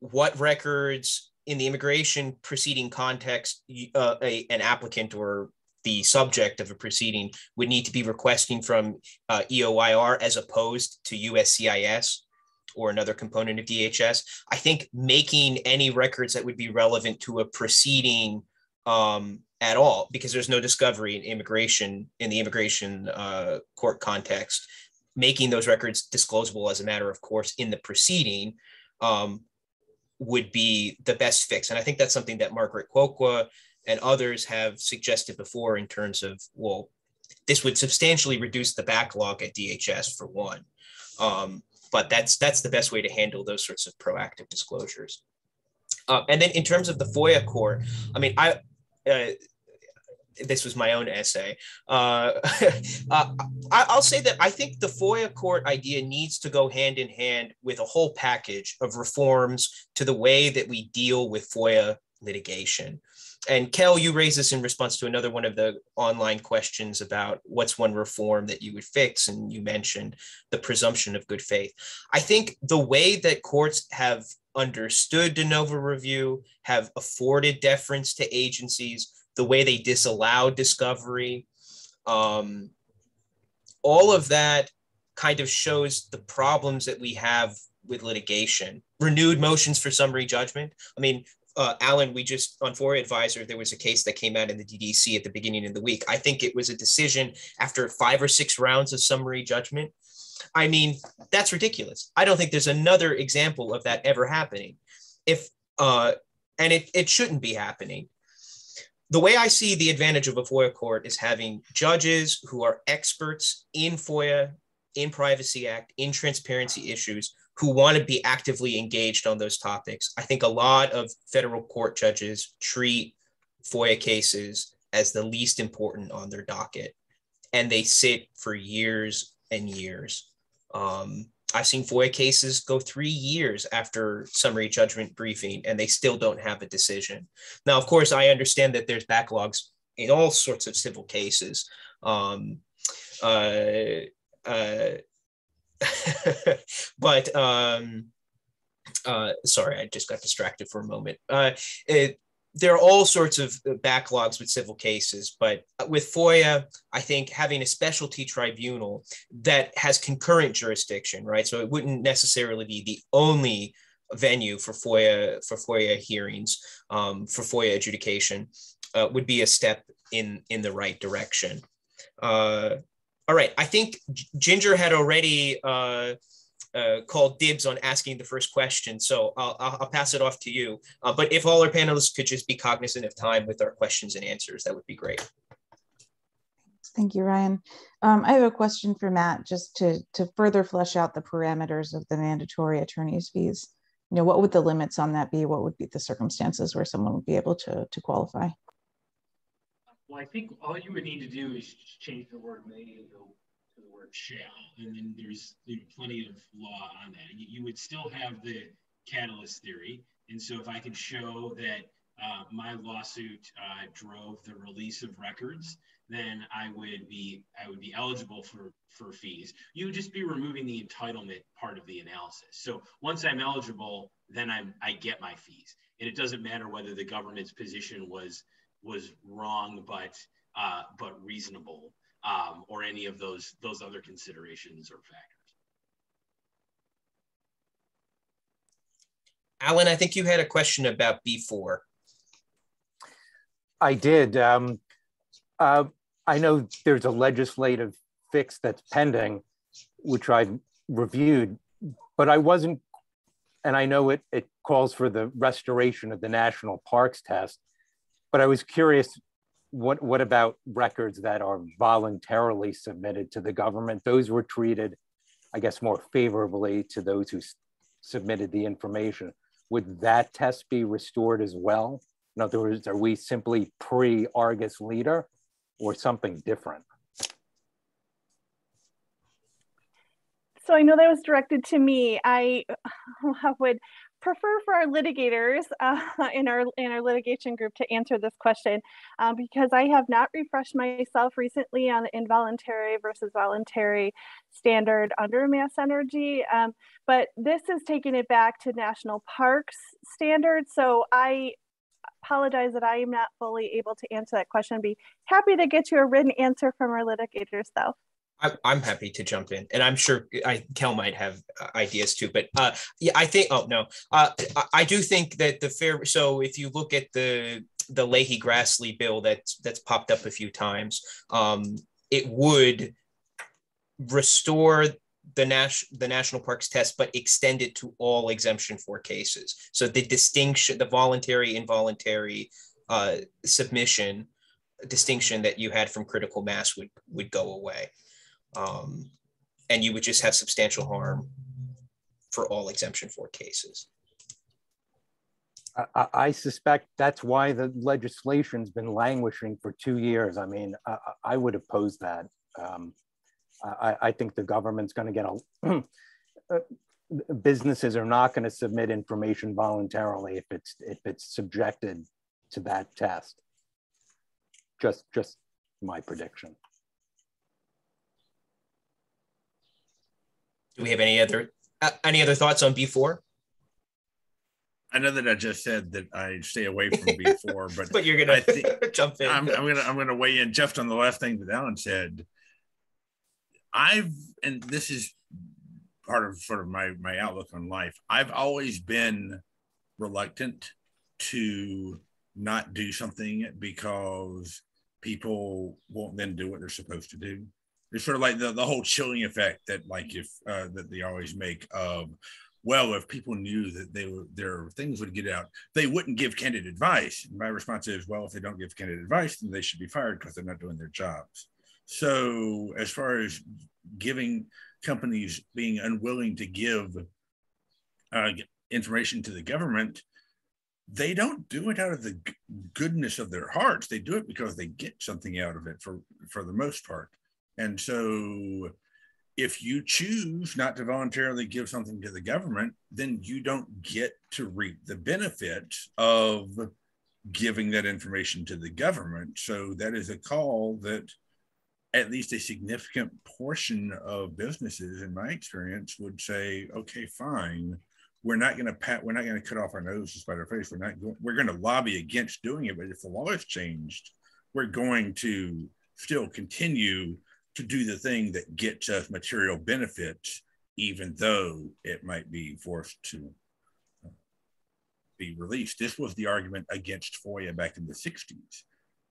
what records in the immigration proceeding context an applicant or the subject of a proceeding would need to be requesting from EOIR as opposed to USCIS or another component of DHS. I think making any records that would be relevant to a proceeding at all, because there's no discovery in the immigration court context, making those records disclosable as a matter of course in the proceeding would be the best fix. And I think that's something that Margaret Kwokwa and others have suggested before in terms of, well, this would substantially reduce the backlog at DHS for one. But that's the best way to handle those sorts of proactive disclosures. And then in terms of the FOIA court, I mean, this was my own essay. I'll say that I think the FOIA court idea needs to go hand in hand with a whole package of reforms to the way that we deal with FOIA litigation. And Kel, you raised this in response to another one of the online questions about what's one reform that you would fix, and you mentioned the presumption of good faith. I think the way that courts have understood de novo review, have afforded deference to agencies, the way they disallow discovery, all of that kind of shows the problems that we have with litigation. Renewed motions for summary judgment. I mean, Alan, we just, on FOIA Advisor, there was a case that came out in the DDC at the beginning of the week. I think it was a decision after 5 or 6 rounds of summary judgment. I mean, that's ridiculous. I don't think there's another example of that ever happening. And it shouldn't be happening. The way I see the advantage of a FOIA court is having judges who are experts in FOIA, in Privacy Act, in transparency issues, who want to be actively engaged on those topics. I think a lot of federal court judges treat FOIA cases as the least important on their docket, and they sit for years and years. I've seen FOIA cases go 3 years after summary judgment briefing, and they still don't have a decision. Now, of course, I understand that there's backlogs in all sorts of civil cases. But sorry, I just got distracted for a moment. There are all sorts of backlogs with civil cases, but with FOIA, I think having a specialty tribunal that has concurrent jurisdiction, right? So it wouldn't necessarily be the only venue for FOIA hearings, for FOIA adjudication, would be a step in the right direction. All right, I think Ginger had already called dibs on asking the first question, so I'll pass it off to you. But if all our panelists could just be cognizant of time with our questions and answers, that would be great. Thank you, Ryan. I have a question for Matt, just to further flesh out the parameters of the mandatory attorney's fees. You know, what would the limits on that be? What would be the circumstances where someone would be able to qualify? Well, I think all you would need to do is just change the word may to the word shall, and then there's plenty of law on that. You would still have the catalyst theory, and so if I can show that my lawsuit drove the release of records, then I would be eligible for fees. You would just be removing the entitlement part of the analysis. So once I'm eligible, then I get my fees, and it doesn't matter whether the government's position was wrong but reasonable, or any of those other considerations or factors. Alan, I think you had a question about B4. I did. I know there's a legislative fix that's pending, which I've reviewed, but I wasn't, and I know it calls for the restoration of the national parks test, but I was curious, what about records that are voluntarily submitted to the government? Those were treated, I guess, more favorably to those who submitted the information. Would that test be restored as well? In other words, are we simply pre-Argus leader or something different? So I know that was directed to me. I would prefer for our litigators in our litigation group to answer this question, because I have not refreshed myself recently on the involuntary versus voluntary standard under mass energy. But this is taking it back to national parks standards. So I apologize that I am not fully able to answer that question. I'd be happy to get you a written answer from our litigators though. I'm happy to jump in, and I'm sure Kel might have ideas too. But yeah, I think. Oh no, I do think that the fair. So if you look at the Leahy-Grassley bill that's popped up a few times, it would restore the national parks test, but extend it to all exemption 4 cases. So the distinction, the voluntary involuntary submission distinction that you had from critical mass would go away. And you would just have substantial harm for all exemption 4 cases. I suspect that's why the legislation's been languishing for 2 years. I mean, I would oppose that. I think the government's going to get businesses are not going to submit information voluntarily if it's subjected to that test. Just my prediction. Do we have any other thoughts on B4? I know that I just said that I stay away from B4, but but you're gonna jump in. I'm gonna weigh in just on the last thing that Alan said. And this is part of sort of my outlook on life. I've always been reluctant to not do something because people won't then do what they're supposed to do. It's sort of like the whole chilling effect that that they always make of, well, if people knew that their things would get out, they wouldn't give candid advice. And my response is, well, if they don't give candid advice, then they should be fired because they're not doing their jobs. So as far as giving companies being unwilling to give information to the government, they don't do it out of the goodness of their hearts. They do it because they get something out of it for the most part. And so if you choose not to voluntarily give something to the government, then you don't get to reap the benefits of giving that information to the government. So that is a call that at least a significant portion of businesses, in my experience, would say, okay, fine. We're not going to cut off our nose to spite our face. We're going to lobby against doing it. But if the law is changed, we're going to still continue to do the thing that gets us material benefits, even though it might be forced to be released. This was the argument against FOIA back in the 60s.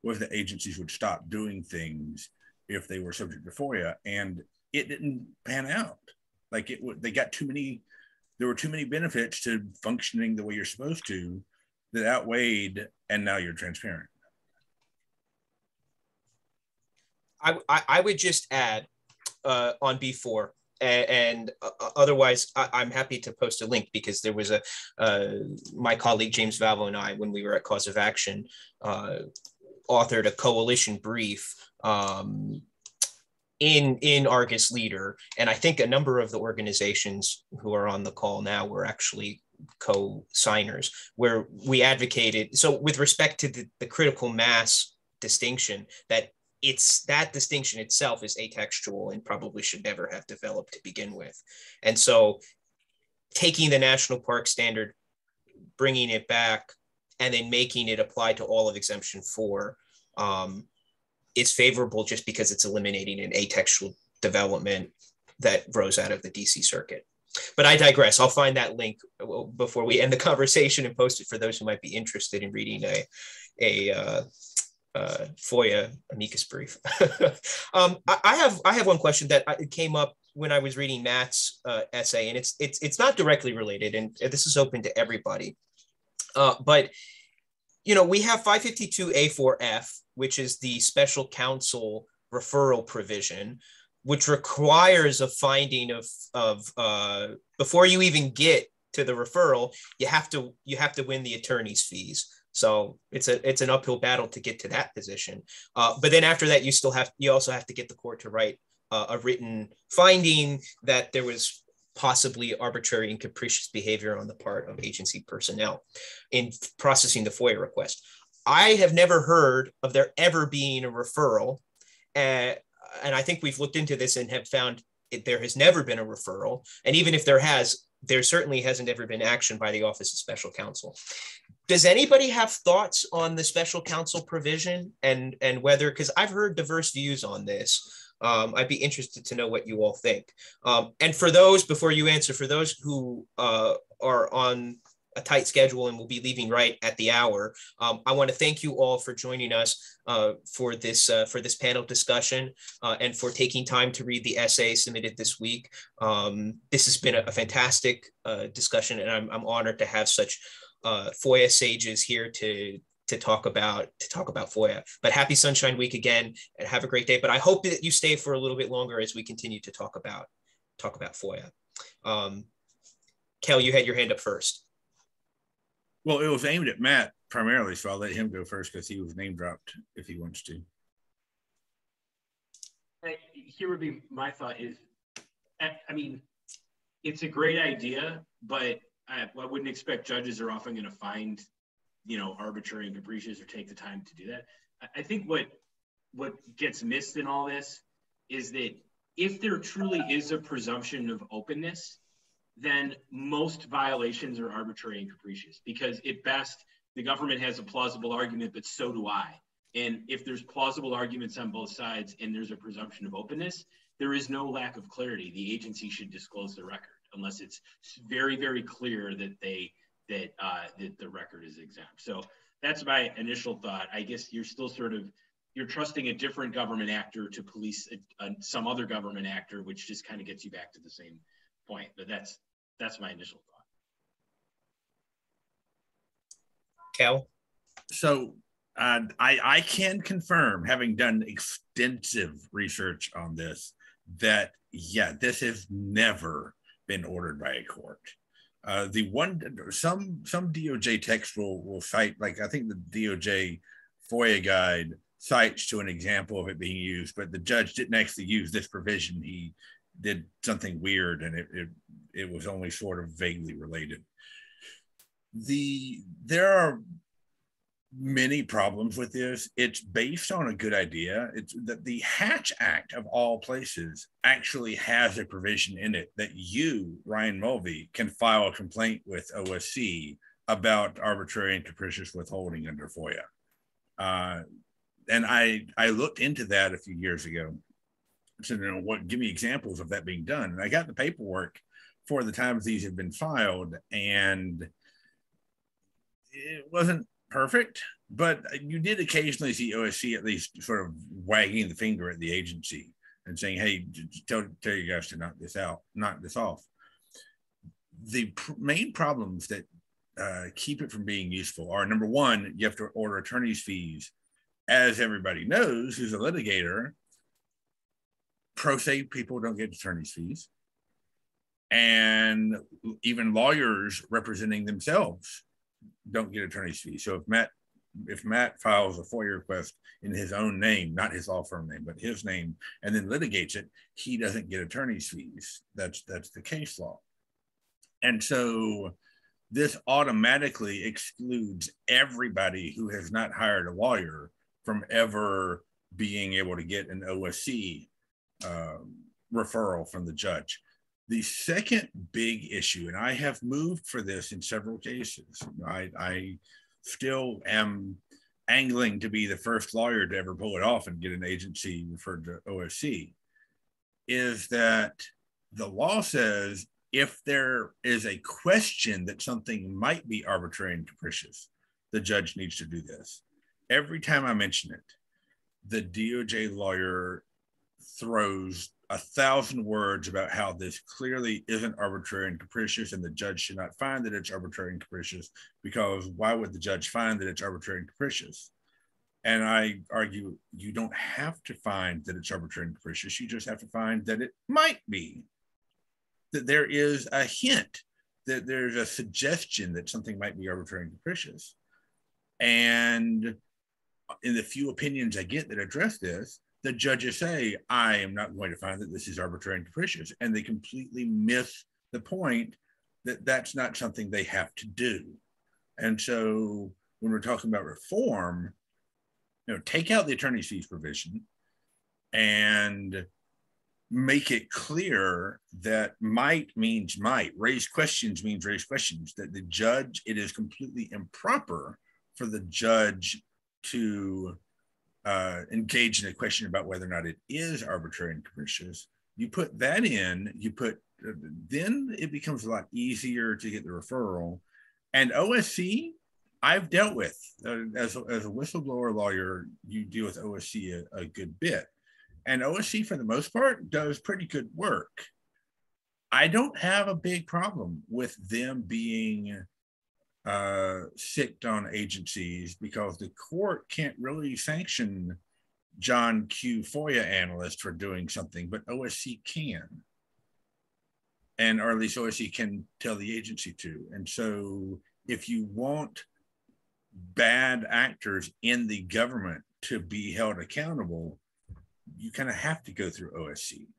was that agencies would stop doing things if they were subject to FOIA, and it didn't pan out. Like they got too many. There were too many benefits to functioning the way you're supposed to that outweighed, and now you're transparent. I would just add on B4, and otherwise I'm happy to post a link, because there was my colleague James Valvo and I, when we were at Cause of Action, authored a coalition brief in Argus Leader, and I think a number of the organizations who are on the call now were actually co-signers, where we advocated, so with respect to the critical mass distinction, that distinction itself is atextual and probably should never have developed to begin with. And so taking the national park standard, bringing it back, and then making it apply to all of exemption 4 is favorable, just because it's eliminating an atextual development that rose out of the DC circuit. But I digress. I'll find that link before we end the conversation and post it for those who might be interested in reading a FOIA amicus brief. I have one question that came up when I was reading Matt's essay, and it's not directly related, and this is open to everybody. But we have 552A4F, which is the special counsel referral provision, which requires a finding of before you even get to the referral, you have to win the attorney's fees. So it's an uphill battle to get to that position. But then after that, you also have to get the court to write a written finding that there was possibly arbitrary and capricious behavior on the part of agency personnel in processing the FOIA request. I have never heard of there ever being a referral. And I think we've looked into this and have found there has never been a referral. And even if there certainly hasn't ever been action by the Office of Special Counsel. Does anybody have thoughts on the special counsel provision and whether, because I've heard diverse views on this. I'd be interested to know what you all think. And for those, before you answer, for those who are on a tight schedule and will be leaving right at the hour, I want to thank you all for joining us for this panel discussion and for taking time to read the essay submitted this week. This has been a fantastic discussion, and I'm honored to have such FOIA sages here to talk about FOIA. But happy Sunshine Week again, and have a great day. But I hope that you stay for a little bit longer as we continue to talk about FOIA. Kel, you had your hand up first. Well, it was aimed at Matt primarily, so I'll let him go first because he was name dropped if he wants to. Here would be my thought is, I mean, it's a great idea, but I wouldn't expect judges are often going to find, arbitrary and capricious or take the time to do that. I think what gets missed in all this is that if there truly is a presumption of openness, then most violations are arbitrary and capricious, because at best, the government has a plausible argument, but so do I. And if there's plausible arguments on both sides and there's a presumption of openness, there is no lack of clarity. The agency should disclose the record unless it's very, very clear that that the record is exempt. So that's my initial thought. I guess you're still you're trusting a different government actor to police some other government actor, which just kind of gets you back to the same point. But that's my initial thought. Kel? So I can confirm, having done extensive research on this, that this has never been ordered by a court. Some DOJ text will cite, like I think the DOJ FOIA guide cites to an example of it being used, but the judge didn't actually use this provision. He did something weird, and it was only sort of vaguely related. There are many problems with this. It's based on a good idea. It's that the Hatch Act of all places actually has a provision in it that you, Ryan Mulvey, can file a complaint with OSC about arbitrary and capricious withholding under FOIA. And I looked into that a few years ago. So, give me examples of that being done. And I got the paperwork for the times these have been filed, and it wasn't perfect, but you did occasionally see OSC at least sort of wagging the finger at the agency and saying, hey, tell you guys to knock this off. The main problems that keep it from being useful are, number one, you have to order attorney's fees. As everybody knows who's a litigator, pro se people don't get attorney's fees. And even lawyers representing themselves don't get attorney's fees. So if Matt files a FOIA request in his own name, not his law firm name, but his name, and then litigates it, he doesn't get attorney's fees. That's the case law. And so this automatically excludes everybody who has not hired a lawyer from ever being able to get an OSC referral from the judge. The second big issue, and I have moved for this in several cases, I still am angling to be the first lawyer to ever pull it off and get an agency referred to OSC, is that the law says if there is a question that something might be arbitrary and capricious, the judge needs to do this. Every time I mention it, the DOJ lawyer throws 1,000 words about how this clearly isn't arbitrary and capricious, and the judge should not find that it's arbitrary and capricious, because why would the judge find that it's arbitrary and capricious? And I argue you don't have to find that it's arbitrary and capricious. You just have to find that it might be, that there is a hint, that there's a suggestion that something might be arbitrary and capricious. And in the few opinions I get that address this, the judges say, I am not going to find that this is arbitrary and capricious. And they completely miss the point that that's not something they have to do. And so when we're talking about reform, take out the attorney's fees provision and make it clear that might means might, raise questions means raise questions, that the judge, it is completely improper for the judge to engage in a question about whether or not it is arbitrary and capricious. You put that in, then it becomes a lot easier to get the referral. And OSC, I've dealt with, as a whistleblower lawyer, you deal with OSC a good bit. And OSC, for the most part, does pretty good work. I don't have a big problem with them being sicked on agencies, because the court can't really sanction John Q. FOIA analyst for doing something, but OSC can. Or at least OSC can tell the agency to. And so if you want bad actors in the government to be held accountable, you kind of have to go through OSC.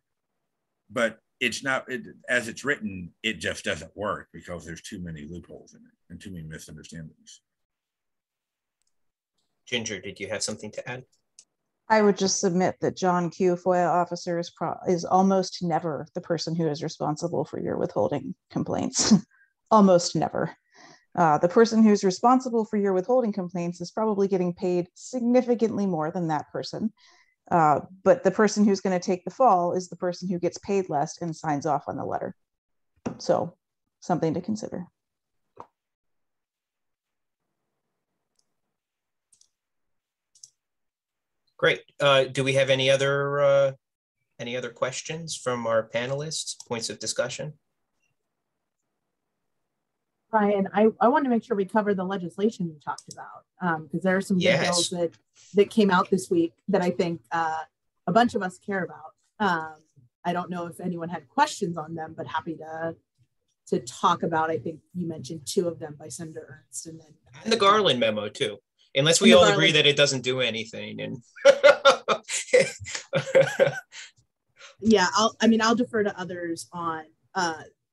But it's not, as it's written, it just doesn't work because there's too many loopholes in it and too many misunderstandings. Ginger, did you have something to add? I would just submit that John Q. FOIA officer is almost never the person who is responsible for your withholding complaints. Almost never. The person who's responsible for your withholding complaints is probably getting paid significantly more than that person. But the person who's going to take the fall is the person who gets paid less and signs off on the letter. So something to consider. Great. Do we have any other questions from our panelists, points of discussion? Brian, I want to make sure we cover the legislation you talked about, because there are some good bills that came out this week that I think a bunch of us care about. I don't know if anyone had questions on them, but happy to talk about. I think you mentioned two of them by Senator Ernst, and the Garland memo too. Unless we all agree that it doesn't do anything. And yeah, I'll defer to others on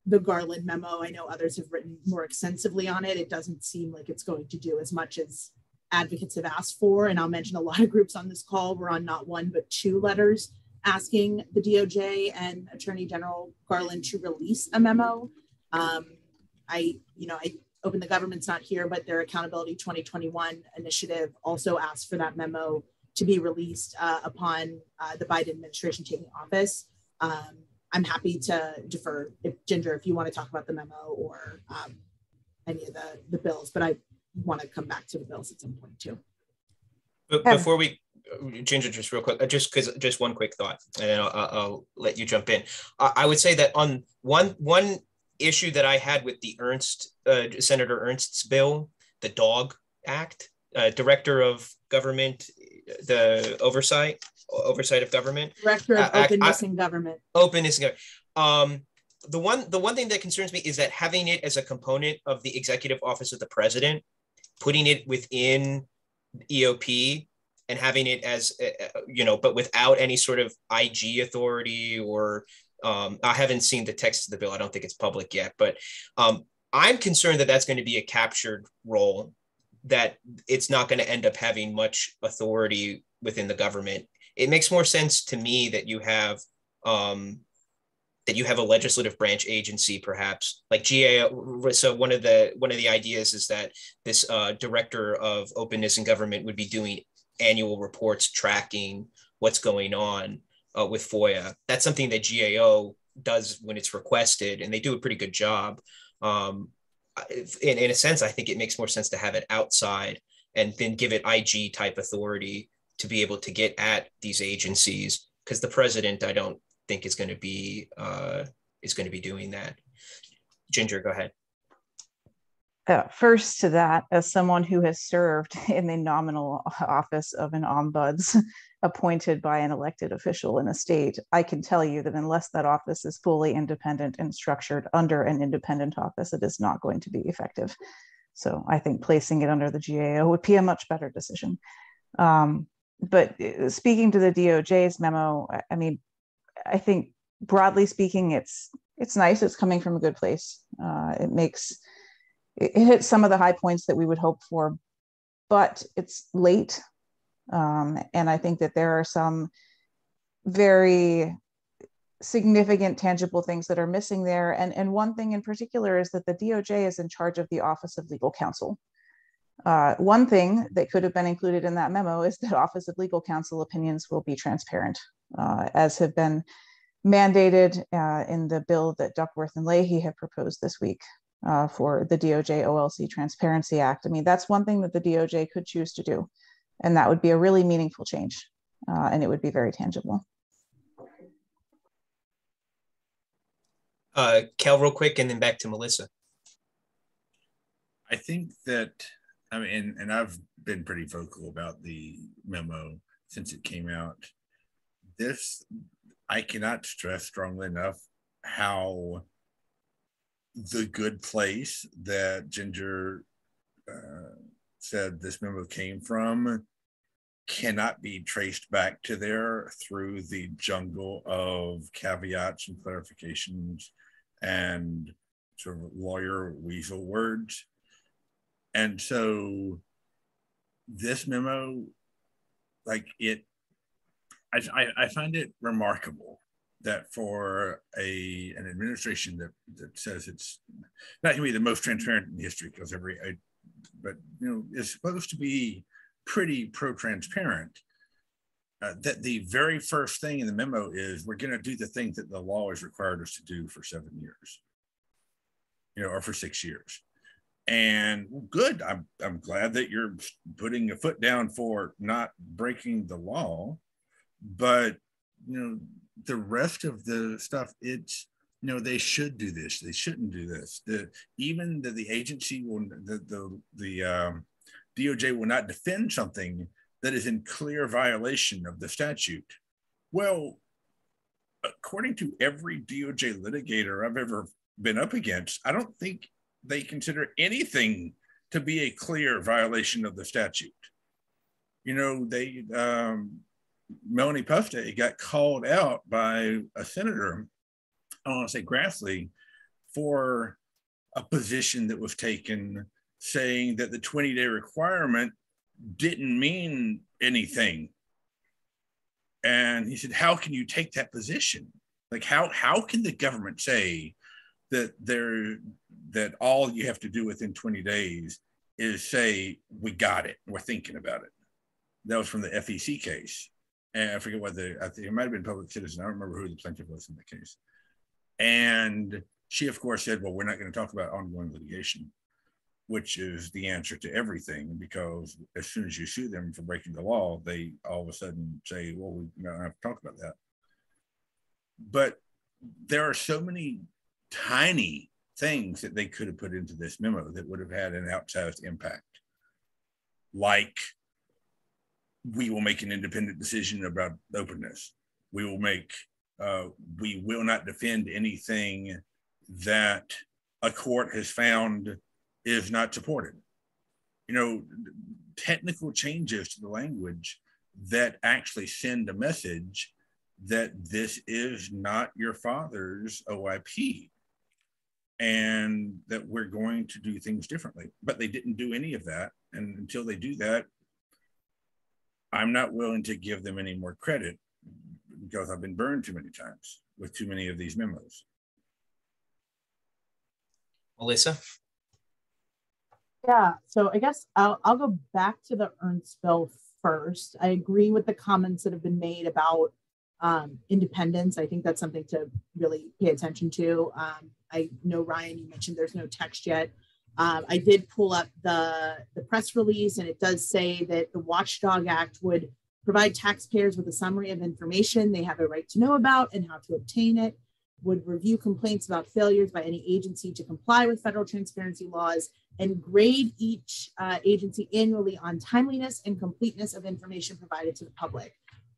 the Garland memo. I know others have written more extensively on it. It doesn't seem like it's going to do as much as advocates have asked for. And I'll mention a lot of groups on this call were on not one, but two letters asking the DOJ and Attorney General Garland to release a memo. Open the Government's not here, but their Accountability 2021 initiative also asked for that memo to be released upon the Biden administration taking office. I'm happy to defer, if Ginger, if you want to talk about the memo or any of the bills, but want to come back to the bills at some point too. But before we, Ginger, just real quick, just one quick thought, and then I'll let you jump in. I would say that on one issue that I had with the Senator Ernst's bill, the DOG Act, Director of Government, the oversight of government, Director of Openness in Government. Openness in Government. The one thing that concerns me is that having it as a component of the Executive Office of the President, putting it within EOP and having it as, but without any sort of IG authority or, I haven't seen the text of the bill. I don't think it's public yet, but I'm concerned that that's going to be a captured role, that it's not going to end up having much authority within the government. It makes more sense to me that you have a legislative branch agency, perhaps like GAO. So one of the ideas is that this Director of Openness in Government would be doing annual reports tracking what's going on with FOIA. That's something that GAO does when it's requested, and they do a pretty good job. In a sense, I think it makes more sense to have it outside and then give it IG type authority to be able to get at these agencies, because the president, I don't think is going to be doing that. Ginger, go ahead. First to that, as someone who has served in the nominal office of an ombuds appointed by an elected official in a state, I can tell you that unless that office is fully independent and structured under an independent office, it is not going to be effective. So I think placing it under the GAO would be a much better decision. But speaking to the DOJ's memo, I mean, I think broadly speaking, it's nice. It's coming from a good place. It hits some of the high points that we would hope for, but it's late. And I think that there are some very significant tangible things that are missing there. And one thing in particular is that the DOJ is in charge of the Office of Legal Counsel. One thing that could have been included in that memo is that Office of Legal Counsel opinions will be transparent, as have been mandated in the bill that Duckworth and Leahy have proposed this week for the DOJ OLC Transparency Act. I mean, that's one thing that the DOJ could choose to do, and that would be a really meaningful change, and it would be very tangible. Kel, real quick, and then back to Melissa. I think that, I mean, and I've been pretty vocal about the memo since it came out. I cannot stress strongly enough how the good place that Ginger said this memo came from cannot be traced back to there through the jungle of caveats and clarifications and sort of lawyer weasel words. And so this memo, like I find it remarkable that for an administration that says it's not going to be the most transparent in history, because but is supposed to be pretty pro-transparent, that the very first thing in the memo is we're going to do the thing that the law has required us to do for 7 years, or for 6 years. And good, I'm glad that you're putting a foot down for not breaking the law, but the rest of the stuff, it's they should do this, they shouldn't do this. Even the agency will, the DOJ will not defend something that is in clear violation of the statute. Well, according to every DOJ litigator I've ever been up against, I don't think they consider anything to be a clear violation of the statute. They Melanie Puffday got called out by a senator, I want to say Grassley, for a position that was taken saying that the 20-day requirement didn't mean anything. And he said, how can you take that position? Like, how can the government say that all you have to do within 20 days is say, we got it, we're thinking about it? That was from the FEC case. And I forget I think it might have been Public Citizen. I don't remember who the plaintiff was in the case. And she, of course, said, well, we're not going to talk about ongoing litigation. which is the answer to everything, because as soon as you sue them for breaking the law, they all of a sudden say, well, we don't have to talk about that. But there are so many tiny things that they could have put into this memo that would have had an outsized impact. Like, we will make an independent decision about openness. We will not defend anything that a court has found is not supported. You know, technical changes to the language that actually send a message that this is not your father's OIP and that we're going to do things differently. But they didn't do any of that. And until they do that, I'm not willing to give them any more credit, because I've been burned too many times with too many of these memos. Melissa? Yeah, so I guess I'll go back to the Ernst bill first. I agree with the comments that have been made about independence. I think that's something to really pay attention to. I know, Ryan, you mentioned there's no text yet. I did pull up the press release, and it does say that the Watchdog Act would provide taxpayers with a summary of information they have a right to know about and how to obtain it, would review complaints about failures by any agency to comply with federal transparency laws, and grade each agency annually on timeliness and completeness of information provided to the public,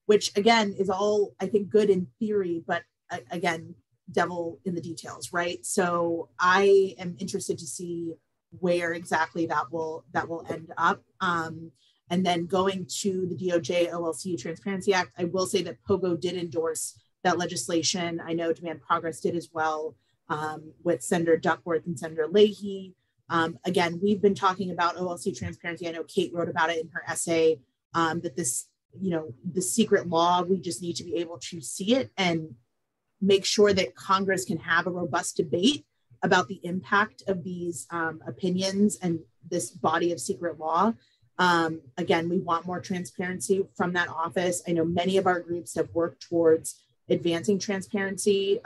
which again is all, I think, good in theory, but again, devil in the details, right? So I am interested to see where exactly that will end up. And then going to the DOJ OLC Transparency Act, I will say that POGO did endorse that legislation. I know Demand Progress did as well, with Senator Duckworth and Senator Leahy. Again, we've been talking about OLC transparency. I know Kate wrote about it in her essay, that this, the secret law, we just need to be able to see it and make sure that Congress can have a robust debate about the impact of these opinions and this body of secret law. Again, we want more transparency from that office. I know many of our groups have worked towards advancing transparency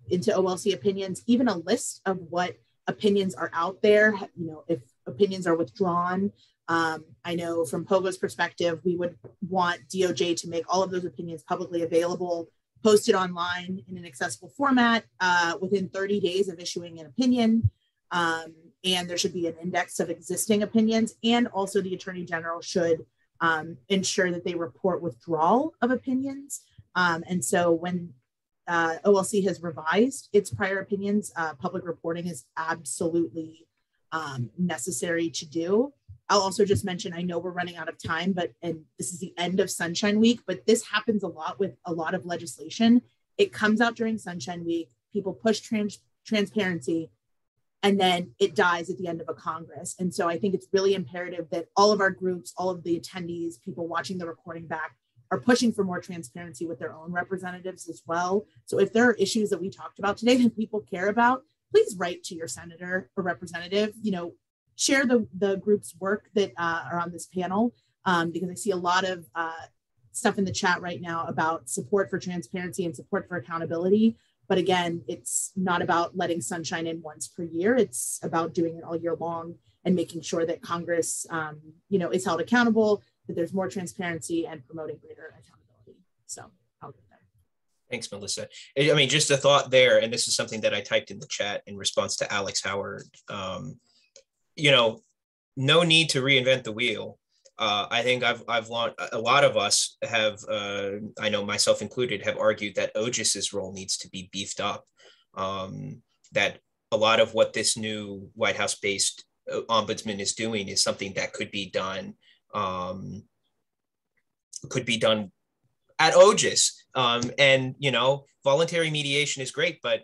into OLC opinions, even a list of what opinions are out there, if opinions are withdrawn. I know from POGO's perspective, we would want DOJ to make all of those opinions publicly available, posted online in an accessible format within 30 days of issuing an opinion. And there should be an index of existing opinions. And also the Attorney General should ensure that they report withdrawal of opinions. And so when OLC has revised its prior opinions, public reporting is absolutely necessary to do. I'll also just mention, I know we're running out of time, and this is the end of Sunshine Week, but this happens a lot with a lot of legislation. It comes out during Sunshine Week, people push transparency, and then it dies at the end of a Congress. And so I think it's really imperative that all of our groups, all of the attendees, people watching the recording back, are pushing for more transparency with their own representatives as well. So if there are issues that we talked about today that people care about, please write to your senator or representative, share the group's work that are on this panel, because I see a lot of stuff in the chat right now about support for transparency and support for accountability. But again, it's not about letting sunshine in once per year. It's about doing it all year long and making sure that Congress, is held accountable, that there's more transparency and promoting greater accountability. So I'll get there. Thanks, Melissa. I mean, just a thought there, and this is something that I typed in the chat in response to Alex Howard. No need to reinvent the wheel. I think I've learned, a lot of us have, I know myself included, have argued that OGIS's role needs to be beefed up. That a lot of what this new White House-based ombudsman is doing is something that could be done at OGIS. And voluntary mediation is great, but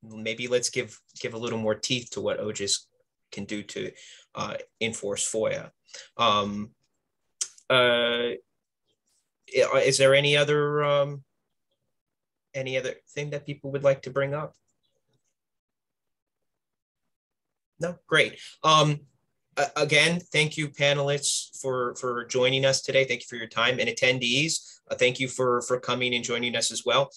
maybe let's give a little more teeth to what OGIS can do to enforce FOIA. Is there any other thing that people would like to bring up? No, great. again, thank you, panelists, for joining us today. Thank you for your time, and attendees. Thank you for coming and joining us as well.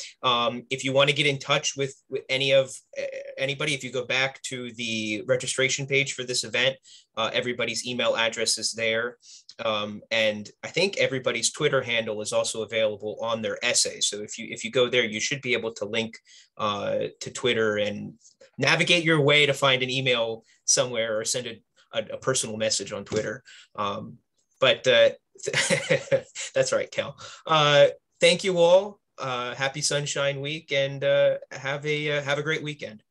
If you want to get in touch with anybody, if you go back to the registration page for this event, everybody's email address is there. And I think everybody's Twitter handle is also available on their essay. So if you go there, you should be able to link to Twitter and navigate your way to find an email somewhere or send a personal message on Twitter. But that's right, Cal. Thank you all. Happy Sunshine Week, and have a great weekend.